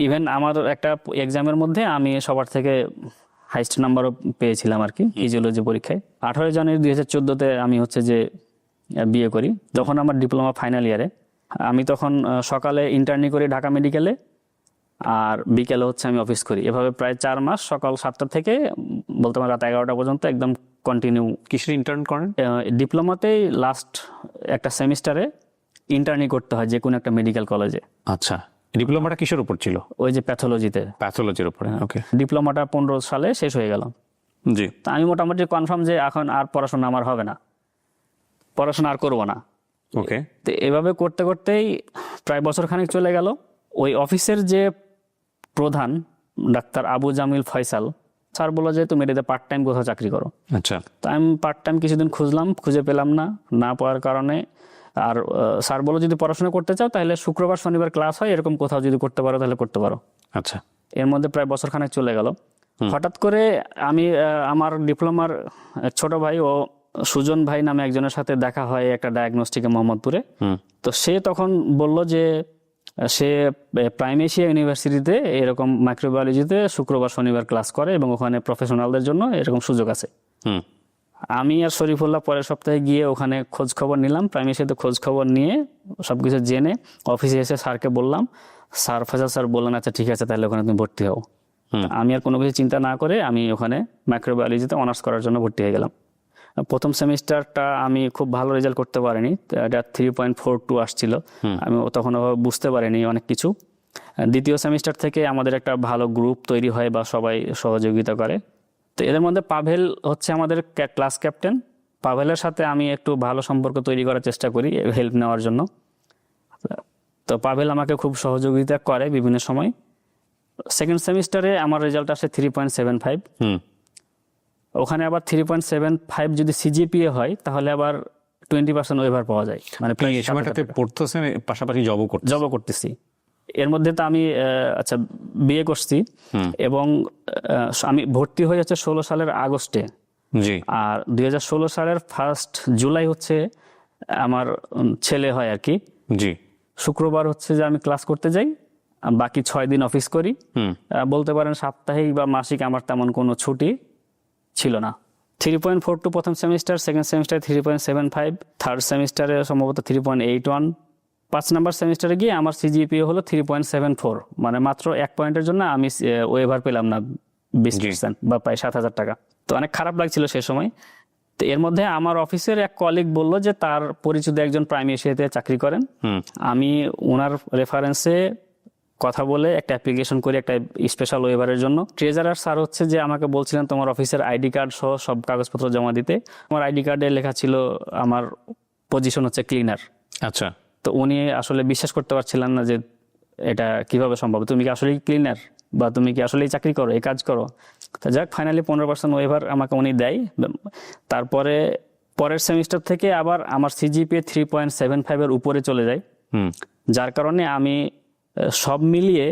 ইভেন আমার একটা এক্সামের মধ্যে আমি সবার থেকে হাইস্ট নাম্বারও পেয়েছিলাম আর কি, ফিজিওলজি পরীক্ষায়। 18 জানুয়ারি 2014-তে আমি হচ্ছে যে বিয়ে করি। তখন আমার ডিপ্লোমা ফাইনাল ইয়ারে। আমি তখন সকালে ইন্টার্নি করি ঢাকা মেডিকেলে, আর বিকেলে হচ্ছে আমি অফিস করি। এভাবে প্রায় 4 মাস সকাল 7টা থেকে বলতে পারেন রাত 11টা পর্যন্ত একদম কন্টিনিউ। কিসের ইন্টার্ন করেন? ডিপ্লোমাতেই লাস্ট একটা সেমিস্টারে ইন্টার্নি করতে হয় যে কোনো একটা মেডিকেল কলেজে। আচ্ছা, ডিপ্লোমাটা কিসের উপর ছিল? ওই যে প্যাথোলজিতে। প্যাথোলজির উপরে। ওকে, ডিপ্লোমাটা 15 সালে শেষ হয়ে গেল। জি। তা আমি মোটামুটি কনফার্ম যে এখন আর পড়াশোনা আমার হবে না, পড়াশোনা আর করবো না। ওকে, তো এভাবে করতে করতেই প্রায় বছর খানিক চলে গেল। ওই অফিসের যে প্রধান ডাক্তার আবু জামিল ফয়সাল স্যার বললো যে তুমি এটাতে পার্ট টাইম কোথাও চাকরি করো। আচ্ছা, তো আমি পার্ট টাইম কিছুদিন খুঁজলাম, খুঁজে পেলাম না, না পাওয়ার কারণে আর স্যার বললো যদি পড়াশোনা করতে চাও তাহলে শুক্রবার শনিবার ক্লাস হয়, এরকম কোথাও যদি করতে পারো তাহলে করতে পারো। আচ্ছা, এর মধ্যে প্রায় বছর খানেক চলে গেল। হঠাৎ করে আমি আমার ডিপ্লোমার ছোট ভাই ও সুজন ভাই নামে একজনের সাথে দেখা হয় একটা ডায়াগনস্টিকে মোহাম্মদপুরে। তো সে তখন বলল যে সে প্রাইম এশিয়া ইউনিভার্সিটিতে এরকম মাইক্রোবায়োলজিতে শুক্রবার শনিবার ক্লাস করে এবং ওখানে প্রফেশনালদের জন্য এরকম সুযোগ আছে। হুম, আমি আর শরীফুল্লাহ পরের সপ্তাহে গিয়ে ওখানে খোঁজ খবর নিলাম, প্রাইম এশিয়াতে খোঁজ খবর নিয়ে সবকিছু জেনে অফিসে এসে স্যারকে বললাম। স্যার ফয়সাল স্যার বললেন আচ্ছা ঠিক আছে তাহলে ওখানে তুমি ভর্তি হও। আমি আর কোনো কিছু চিন্তা না করে আমি ওখানে মাইক্রোবায়োলজিতে অনার্স করার জন্য ভর্তি হয়ে গেলাম। প্রথম সেমিস্টারটা আমি খুব ভালো রেজাল্ট করতে পারিনি, এটা 3.42 আসছিল। আমি তখন বুঝতে পারিনি অনেক কিছু। দ্বিতীয় সেমিস্টার থেকে আমাদের একটা ভালো গ্রুপ তৈরি হয় বা সবাই সহযোগিতা করে। তো এদের মধ্যে পাভেল হচ্ছে আমাদের ক্লাস ক্যাপ্টেন। পাভেলের সাথে আমি একটু ভালো সম্পর্ক তৈরি করার চেষ্টা করি হেল্প নেওয়ার জন্য। তো পাভেল আমাকে খুব সহযোগিতা করে বিভিন্ন সময়। সেকেন্ড সেমিস্টারে আমার রেজাল্ট আসে 3.75। ওখানে আবার 3.75 যদি সিজিপিএ হয় তাহলে আবার 20% ওয়েভার পাওয়া যায়, মানে আপনি এই সময়টাতে পড়তেছেন পাশাপাশি জবও করতেন? জবও করতেছি। এর মধ্যে তো আমি আচ্ছা বিয়ে করছি এবং আমি ভর্তি হয়ে যাচ্ছে 16 সালের আগস্টে। জি। আর 2016 সালের 1 জুলাই হচ্ছে আমার ছেলে হয় আর কি। জি। শুক্রবার হচ্ছে যে আমি ক্লাস করতে যাই, বাকি 6 দিন অফিস করি। বলতে পারেন সাপ্তাহিক বা মাসিক আমার তেমন কোনো ছুটি ছিল না। 3.42 প্রথম সেমিস্টার, সেকেন্ড সেমিস্টার 3.75, থার্ড সেমিস্টারে সম্ভবত 3.81, 5 নাম্বার সেমিস্টারে গিয়ে আমার সিজিপিএ হলো 3.74, মানে মাত্র 1 পয়েন্টের জন্য আমি ওয়েভার পেলাম না 20% বা প্রায় 7,000 টাকা। তো অনেক খারাপ লাগছিল সে সময়। তো এর মধ্যে আমার অফিসের এক কলিগ বলল যে তার পরিচিত একজন প্রাইম এশিয়াতে চাকরি করেন। আমি ওনার রেফারেন্সে কথা বলে একটা অ্যাপ্লিকেশন করি একটা স্পেশাল ওয়েভারের জন্য। ট্রেজারার স্যার হচ্ছে যে আমাকে বলছিলেন তোমার অফিসের আইডি কার্ড সহ সব কাগজপত্র জমা দিতে। আমার আইডি কার্ডে লেখা ছিল আমার পজিশন হচ্ছে ক্লিনার। আচ্ছা। তো উনি আসলে বিশ্বাস করতে পারছিলেন না যে এটা কিভাবে সম্ভব, তুমি কি আসলেই ক্লিনার বা তুমি কি আসলেই চাকরি করো, এই কাজ করো। তো যাক ফাইনালি 15% ওয়েভার আমাকে উনি দেয়। তারপরে পরের সেমিস্টার থেকে আবার আমার সিজিপিএ 3.75 এর উপরে চলে যায়, যার কারণে আমি সব মিলিয়ে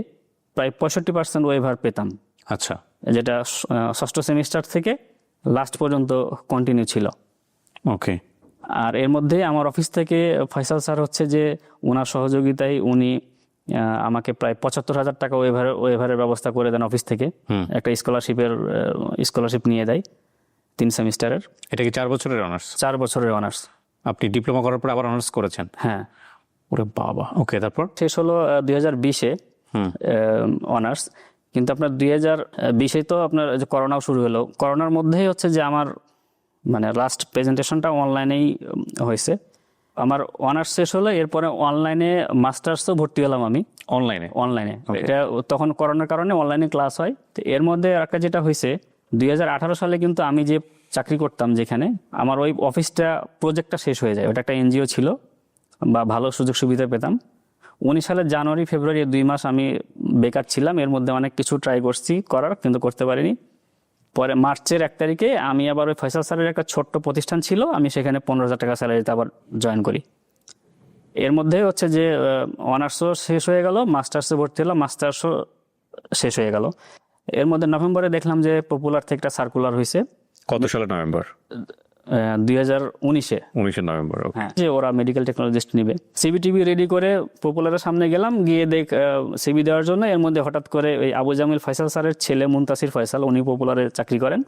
প্রায় 65% ওয়েভার পেতাম। আচ্ছা। যেটা ষষ্ঠ সেমিস্টার থেকে লাস্ট পর্যন্ত কন্টিনিউ ছিল। ওকে। আর এর মধ্যে আমার অফিস থেকে ফয়সাল স্যার হচ্ছে যে ওনার সহযোগিতায় উনি আমাকে প্রায় 75,000 টাকা ওয়েভারের ব্যবস্থা করে দেন অফিস থেকে। একটা স্কলারশিপ নিয়ে দেয় 3 সেমিস্টারের। এটা কি 4 বছরের অনার্স? 4 বছরের অনার্স। আপনি ডিপ্লোমা করার পর আবার অনার্স করেছেন? হ্যাঁ। ওরে বাবা। ওকে, তারপর? শেষ হলো 2020-এ অনার্স। কিন্তু আপনার 2020-এ তো আপনার যে করোনাও শুরু হলো। করোনার মধ্যেই হচ্ছে যে আমার মানে লাস্ট প্রেজেন্টেশনটা অনলাইনেই হয়েছে। আমার অনার্স শেষ হলো, এরপরে অনলাইনে মাস্টার্সও ভর্তি হলাম আমি। অনলাইনে এটা তখন করোনার কারণে অনলাইনে ক্লাস হয়। তো এর মধ্যে একটা যেটা হয়েছে 2018 সালে কিন্তু আমি যে চাকরি করতাম যেখানে, আমার ওই অফিসটা প্রজেক্টটা শেষ হয়ে যায়। ওটা একটা এনজিও ছিল বা ভালো সুযোগ সুবিধা পেতাম। 19 সালের জানুয়ারি ফেব্রুয়ারি 2 মাস আমি বেকার ছিলাম। এর মধ্যে অনেক কিছু ট্রাই করছি করার, কিন্তু করতে পারিনি। পরে মার্চের 1 তারিখে আমি আবার ওই ফয়সাল স্যারের একটা ছোট্ট প্রতিষ্ঠান ছিল, আমি সেখানে 15,000 টাকা স্যালারিতে আবার জয়েন করি। এর মধ্যে হচ্ছে যে অনার্সও শেষ হয়ে গেল, মাস্টার্সে ভর্তি হলাম, মাস্টার্সও শেষ হয়ে গেল। এর মধ্যে নভেম্বরে দেখলাম যে পপুলার থেকে একটা সার্কুলার হয়েছে। কত সালে নভেম্বর? 2019-এ। 19 নভেম্বর। হ্যাঁ, যে ওরা মেডিকেল টেকনোলজিস্ট নিবে। সিবিটিভি রেডি করে পপুলারের সামনে গেলাম, গিয়ে সিবি দেওয়ার জন্য। এর মধ্যে হঠাৎ করে ওই আবু জামিল ফয়সাল স্যারের ছেলে মুনতাসির ফয়সাল, উনি পপুলারে চাকরি করেন,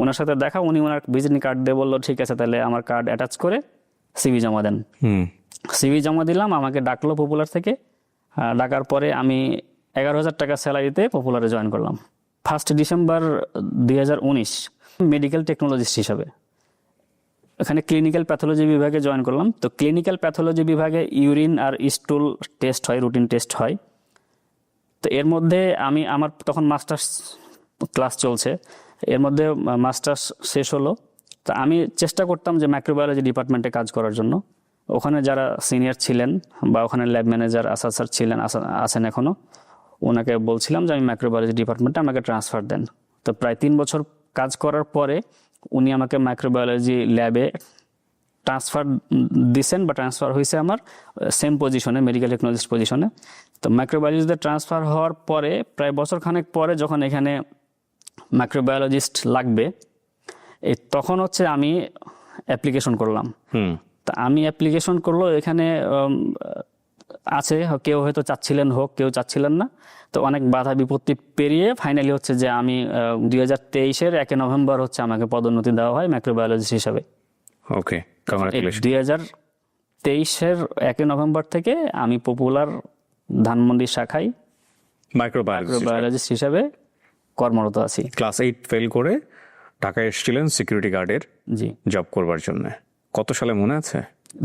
ওনার সাথে দেখা। উনি ওনার ভিজিটিং কার্ড দিয়ে বললো ঠিক আছে তাহলে আমার কার্ড অ্যাটাচ করে সিবি জমা দেন। সিবি জমা দিলাম, আমাকে ডাকলো পপুলার থেকে। ডাকার পরে আমি 11,000 টাকা স্যালারিতে পপুলারে জয়েন করলাম 1 ডিসেম্বর 2019 মেডিকেল টেকনোলজিস্ট হিসাবে। এখানে ক্লিনিক্যাল প্যাথোলজি বিভাগে জয়েন করলাম। তো ক্লিনিক্যাল প্যাথোলজি বিভাগে ইউরিন আর স্টুল টেস্ট হয়, রুটিন টেস্ট হয়। তো এর মধ্যে আমার তখন মাস্টার্স ক্লাস চলছে, এর মধ্যে মাস্টার্স শেষ হলো। তো আমি চেষ্টা করতাম যে মাইক্রোবায়োলজি ডিপার্টমেন্টে কাজ করার জন্য। ওখানে যারা সিনিয়র ছিলেন বা ওখানে ল্যাব ম্যানেজার আসাদ স্যার ছিলেন, আছেন এখনও, ওনাকে বলছিলাম যে আমি মাইক্রোবায়োলজি ডিপার্টমেন্টে আমাকে ট্রান্সফার দেন। তো প্রায় 3 বছর কাজ করার পরে উনি আমাকে মাইক্রোবায়োলজি ল্যাবে ট্রান্সফার দিছেন, বা ট্রান্সফার হয়েছে আমার সেম পজিশনে, মেডিকেল টেকনোলজিস্ট পজিশনে। তো মাইক্রোবায়োলজিতে ট্রান্সফার হওয়ার পরে প্রায় বছর খানেক পরে যখন এখানে মাইক্রোবায়োলজিস্ট লাগবে, তখন হচ্ছে আমি অ্যাপ্লিকেশন করলাম। তা আমি অ্যাপ্লিকেশন করলো, এখানে আছে কেউ হয়তো চাচ্ছিলেন হোক, কেউ চাচ্ছিলেন না। তো অনেক বাধা বিপত্তি পেরিয়ে ফাইনালি হচ্ছে যে আমি 2023-এর 1 নভেম্বর হচ্ছে আমাকে পদোন্নতি দেওয়া হয় মাইক্রোবায়োলজিস্ট হিসাবে। ওকে, কংগ্রাচুলেশন। 2023-এর 1 নভেম্বর থেকে আমি পপুলার ধানমন্ডি শাখায় মাইক্রোবায়োলজিস্ট হিসাবে কর্মরত আছি। ক্লাস 8 ফেল করে ঢাকায় এসেছিলেন সিকিউরিটি গার্ডের জি জব করবার জন্য। কত সালে মনে আছে?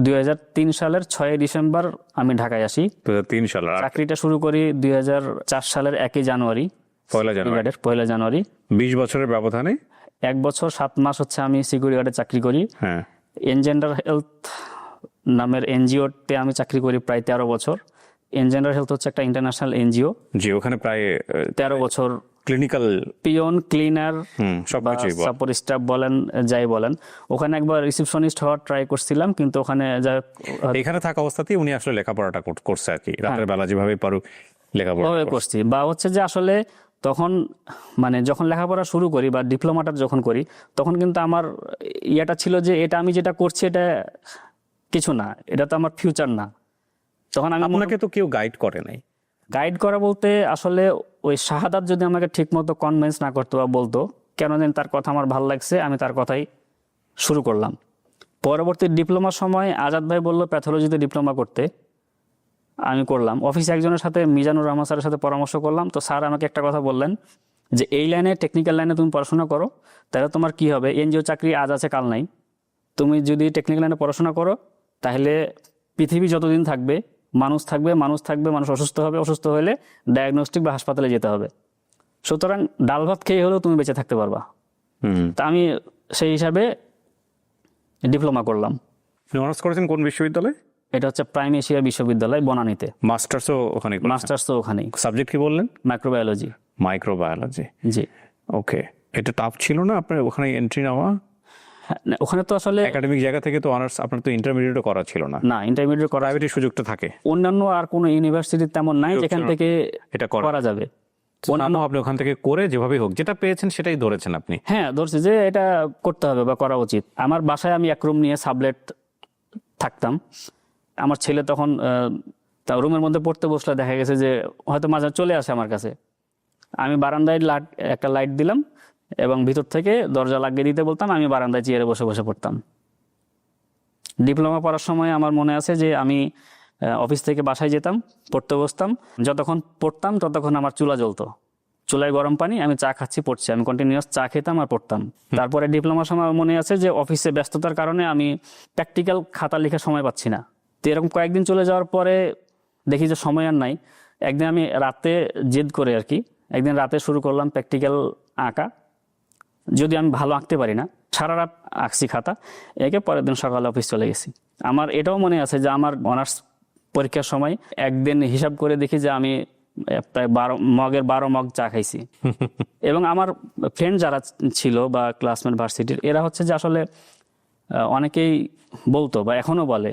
2003 সালের 6 ডিসেম্বর আমি ঢাকায় আসি। 2003 সালে চাকরিটা শুরু করি 2004 সালের 1 জানুয়ারি, পয়লা জানুয়ারি। 20 বছরের ব্যবধানে 1 বছর 7 মাস হচ্ছে আমি সিকিউরিটি গার্ডে চাকরি করি। হ্যাঁ, এনজেন্ডার হেলথ নামের এনজিওতে আমি চাকরি করি প্রায় 13 বছর। এনজেন্ডার হেলথ হচ্ছে একটা ইন্টারন্যাশনাল এনজিও। জি, ওখানে প্রায় 13 বছর ক্লিনিক্যাল পিয়ন, ক্লিনার, সবকিছুই সাপোর্ট স্টাফ বলেন, যাই বলেন। ওখানে একবার রিসেপশনিস্ট হওয়ার ট্রাই করছিলাম, কিন্তু ওখানে এখানে থাকা অবস্থাতেই উনি আসলে লেখাপড়াটা করছে আর কি, রাতের বেলা যেভাবে পারুক লেখাপড়া করছি। বা হচ্ছে যে আসলে তখন মানে যখন লেখাপড়া শুরু করি বা ডিপ্লোমাটা যখন করি, তখন কিন্তু আমার ইয়েটা ছিল যে এটা আমি যেটা করছি এটা কিছু না, এটা তো আমার ফিউচার না। তখন আপনাকে তো কেউ গাইড করে নাই। গাইড করা বলতে আসলে ওই শাহাদাত যদি আমাকে ঠিক মতো কনভিন্স না করতো বা বলতো, কেন যেন তার কথা আমার ভালো লাগছে, আমি তার কথাই শুরু করলাম। পরবর্তী ডিপ্লোমার সময় আজাদ ভাই বলল প্যাথোলজিতে ডিপ্লোমা করতে, আমি করলাম। অফিসে একজনের সাথে, মিজানুর রহমান স্যারের সাথে পরামর্শ করলাম। তো স্যার আমাকে একটা কথা বললেন যে এই লাইনে, টেকনিক্যাল লাইনে তুমি পড়াশোনা করো, তাহলে তোমার কি হবে, এনজিও চাকরি আজ আছে কাল নাই। তুমি যদি টেকনিক্যাল লাইনে পড়াশোনা করো তাহলে পৃথিবী যতদিন থাকবে মানুষ থাকবে, মানুষ অসুস্থ হবে, অসুস্থ হলে ডায়াগনস্টিক বা হাসপাতালে যেতে হবে। সুতরাং ডাল ভাত খেয়ে হলেও তুমি বেঁচে থাকতে পারবা। তা আমি সেই হিসাবে ডিপ্লোমা করলাম। অনার্স করেছেন কোন বিশ্ববিদ্যালয়ে? এটা হচ্ছে প্রাইম এশিয়া বিশ্ববিদ্যালয়, বনানীতে। মাস্টার্সও ওখানে? মাস্টার্সও ওখানেই। সাবজেক্ট কি বললেন? মাইক্রোবায়োলজি। মাইক্রোবায়োলজি, জি। ওকে। এটা টাফ ছিল না আপনার ওখানে এন্ট্রি নেওয়া? ওখানে তো আসলে একাডেমিক জায়গা থেকে তো অনার্স, আপনার তো ইন্টারমিডিয়েটও করা ছিল না? না, ইন্টারমিডিয়েট করা, প্রাইভেটের সুযোগটা থাকে। অন্যান্য আর কোনো ইউনিভার্সিটি তেমন নাই যেখান থেকে এটা করা যাবে। অন্যান্য আপনি ওখান থেকে করে যেভাবে হোক যেটা পেয়েছেন সেটাই ধরেছেন আপনি? হ্যাঁ, ধরছি যে এটা করতে হবে বা করা উচিত। আমার বাসায় আমি এক রুম নিয়ে সাবলেট থাকতাম। আমার ছেলে তখন রুমের মধ্যে পড়তে বসলে দেখা গেছে যে হয়তো মাঝে চলে আসে আমার কাছে। আমি বারান্দায় একটা লাইট দিলাম এবং ভিতর থেকে দরজা লাগিয়ে দিতে বলতাম, আমি বারান্দায় চেয়ারে বসে বসে পড়তাম। ডিপ্লোমা পড়ার সময় আমার মনে আছে যে আমি অফিস থেকে বাসায় যেতাম, পড়তে বসতাম। যতক্ষণ পড়তাম ততক্ষণ আমার চুলা জ্বলতো, চুলায় গরম পানি, আমি চা খাচ্ছি, পড়ছি, আমি কন্টিনিউয়াস চা খেতাম আর পড়তাম। তারপরে ডিপ্লোমার সময় মনে আছে যে অফিসে ব্যস্ততার কারণে আমি প্র্যাকটিক্যাল খাতা লেখার সময় পাচ্ছি না। তো এরকম কয়েকদিন চলে যাওয়ার পরে দেখি যে সময় আর নাই। একদিন আমি রাতে জেদ করে আর কি, একদিন রাতে শুরু করলাম প্র্যাকটিক্যাল আঁকা। যদি আমি ভালো আঁকতে পারি না, সারা রাত আঁকছি খাতা, একে পরের দিন সকালে অফিস চলে গেছি। আমার এটাও মনে আছে যে আমার অনার্স পরীক্ষার সময় একদিন হিসাব করে দেখি যে আমি প্রায় 12 মগ চা খাইছি। এবং আমার ফ্রেন্ড যারা ছিল বা ক্লাসমেট ভার্সিটির, এরা হচ্ছে যে আসলে অনেকেই বলতো বা এখনো বলে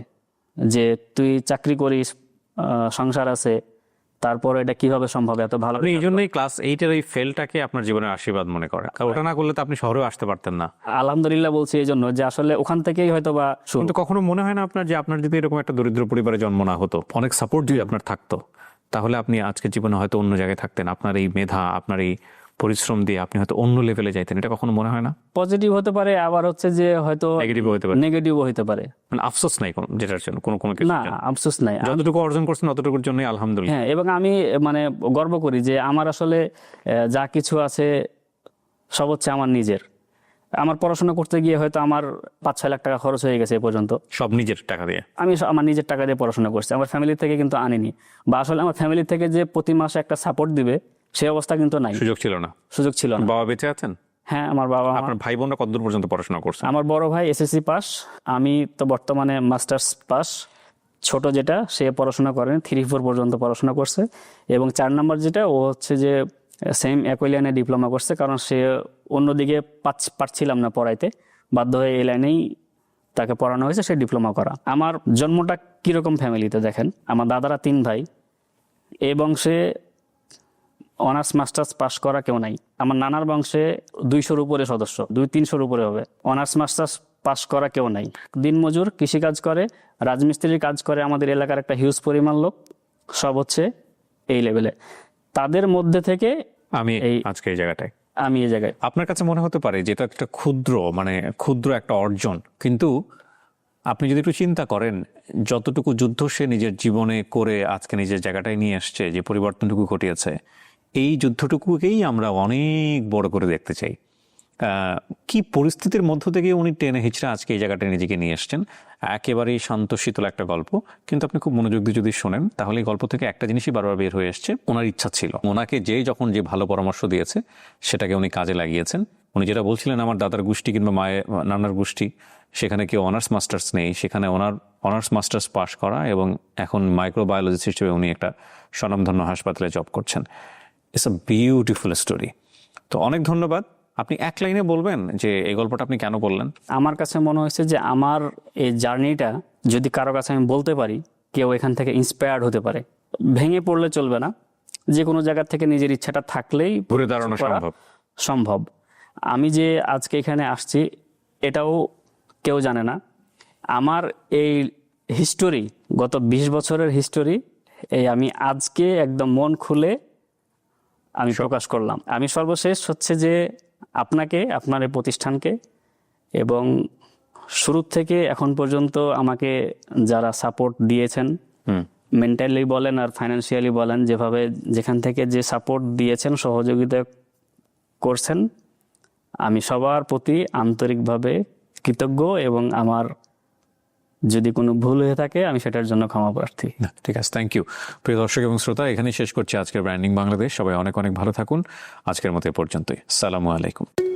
যে তুই চাকরি করিস, সংসার আছে, তারপর এটা কিভাবে সম্ভব এত ভালো। আপনি এই জন্যই ক্লাস 8-এর ওই ফেলটাকে আপনার জীবনের আশীর্বাদ মনে করেন, কারণ ওটা না করলে তো আপনি শহরেও আসতে পারতেন না। আলহামদুলিল্লাহ বলছি এই জন্য যে আসলে ওখান থেকেই হয়তো বা শুরু। কিন্তু কখনো মনে হয় না আপনার যে আপনার যদি এরকম একটা দরিদ্র পরিবারে জন্ম না হতো, অনেক সাপোর্ট যদি আপনার থাকতো, তাহলে আপনি আজকের জীবনে হয়তো অন্য জায়গায় থাকতেন, আপনার এই মেধা, আপনার এই পরিশ্রম দিয়ে আপনি হয়তো অন্য লেভেলে যাইতেন? এটা কখনো মনে হয় না? পজিটিভ হতে পারে, আবার হচ্ছে যে হয়তো নেগেটিভ হতে পারে, নেগেটিভও হতে পারে। মানে আফসোস নাই কোনো যেটার জন্য, কোনো কোনো কিছু না, আফসোস নাই। যতটুকু অর্জন করছেন ততটুকুর জন্যই আলহামদুলিল্লাহ। হ্যাঁ, এবং আমি মানে গর্ব করি যে আমার আসলে যা কিছু আছে সব হচ্ছে আমার নিজের। আমার পড়াশোনা করতে গিয়ে হয়তো আমার 5-6 লাখ টাকা খরচ হয়ে গেছে এ পর্যন্ত, সব নিজের টাকা দিয়ে। আমি আমার নিজের টাকা দিয়ে পড়াশোনা করছি, আমার ফ্যামিলি থেকে কিন্তু আনিনি। বা আসলে আমার ফ্যামিলি থেকে যে প্রতি মাসে একটা সাপোর্ট দিবে সেই অবস্থা কিন্তু নাই, সুযোগ ছিল না। সুযোগ ছিল না। বাবা বেঁচে আছেন? হ্যাঁ, আমার বাবা। আপনার ভাই বোনরা কতদূর পর্যন্ত পড়াশোনা করছে? আমার বড় ভাই এসএসসি পাস, আমি তো বর্তমানে মাস্টার্স পাস। ছোট যেটা সে পড়াশোনা করেন 3-4 পর্যন্ত পড়াশোনা করছে, এবং 4 নম্বর যেটা ও হচ্ছে যে সেম একই লাইনে ডিপ্লোমা করছে, কারণ সে অন্যদিকে পারছিলাম না পড়াইতে, বাধ্য হয়ে এই লাইনেই তাকে পড়ানো হয়েছে, সে ডিপ্লোমা করা। আমার জন্মটা কীরকম ফ্যামিলিতে দেখেন, আমার দাদারা 3 ভাই, এই বংশে অনার্স মাস্টার্স পাস করা কেউ নাই। আমার নানার বংশে 200-র উপরে সদস্য, 200-300-র উপরে হবে, অনার্স মাস্টার্স পাস করা কেউ নাই। দিনমজুর, কৃষিকাজ করে, রাজমিস্ত্রির কাজ করে আমাদের এলাকার একটা হিউজ পরিমাণ লোক, সব হচ্ছে এই লেভেলে। তাদের মধ্যে থেকে আমি আজকে এই জায়গাটায়, আমি এই জায়গায়। আপনার কাছে মনে হতে পারে যে এটা একটা ক্ষুদ্র একটা অর্জন, কিন্তু আপনি যদি একটু চিন্তা করেন যতটুকু যুদ্ধ সে নিজের জীবনে করে আজকে নিজের জায়গাটায় নিয়ে আসছে, যে পরিবর্তনটুকু ঘটিয়েছে, এই যুদ্ধটুকুকেই আমরা অনেক বড় করে দেখতে চাই। কি পরিস্থিতির মধ্য থেকে উনি টেনে হিচড়ে আজকে এই জায়গাটায় নিজেকে নিয়ে এসছেন। একেবারেই শান্ত শীতল একটা গল্প, কিন্তু আপনি খুব মনোযোগ দিয়ে যদি শোনেন তাহলে এই গল্প থেকে একটা জিনিসই বারবার বের হয়ে এসছে। ওনার ইচ্ছা ছিল, ওনাকে যখন যে ভালো পরামর্শ দিয়েছে সেটাকে উনি কাজে লাগিয়েছেন। উনি যেটা বলছিলেন, আমার দাদার গোষ্ঠী কিংবা মায়ের নানার গোষ্ঠী, সেখানে কেউ অনার্স মাস্টার্স নেই, সেখানে ওনার অনার্স মাস্টার্স পাস করা, এবং এখন মাইক্রোবায়োলজিস্ট হিসেবে উনি একটা স্বনামধন্য হাসপাতালে জব করছেন। It's a beautiful story. তো অনেক ধন্যবাদ। আপনি এক লাইনে বলবেন যে এই গল্পটা আপনি কেন বললেন? আমার কাছে মনে হয়েছে যে আমার এই জার্নিটা যদি কারো কাছে আমি বলতে পারি, কেউ এখান থেকে ইন্সপায়ার্ড হতে পারে। ভেঙে পড়লে চলবে না, যে কোনো জায়গা থেকে নিজের ইচ্ছাটা থাকলেই ঘুরে দাঁড়ানো সম্ভব। আমি যে আজকে এখানে আসছি এটাও কেউ জানে না। আমার এই হিস্টোরি, গত 20 বছরের হিস্টোরি, এই আমি আজকে একদম মন খুলে আমি প্রকাশ করলাম। আমি সর্বশেষ হচ্ছে যে আপনাকে, আপনার এই প্রতিষ্ঠানকে, এবং শুরু থেকে এখন পর্যন্ত আমাকে যারা সাপোর্ট দিয়েছেন, মেন্টালি বলেন আর ফাইন্যান্সিয়ালি বলেন, যেভাবে যেখান থেকে যে সাপোর্ট দিয়েছেন, সহযোগিতা করছেন, আমি সবার প্রতি আন্তরিকভাবে কৃতজ্ঞ, এবং আমার যদি কোনো ভুল হয়ে থাকে আমি সেটার জন্য ক্ষমা প্রার্থী। ঠিক আছে, থ্যাংক ইউ। প্রিয় দর্শক এবং শ্রোতা, এখানেই শেষ করছি আজকের ব্র্যান্ডিং বাংলাদেশ। সবাই অনেক অনেক ভালো থাকুন। আজকের মতো এ পর্যন্তই। আসসালামু আলাইকুম।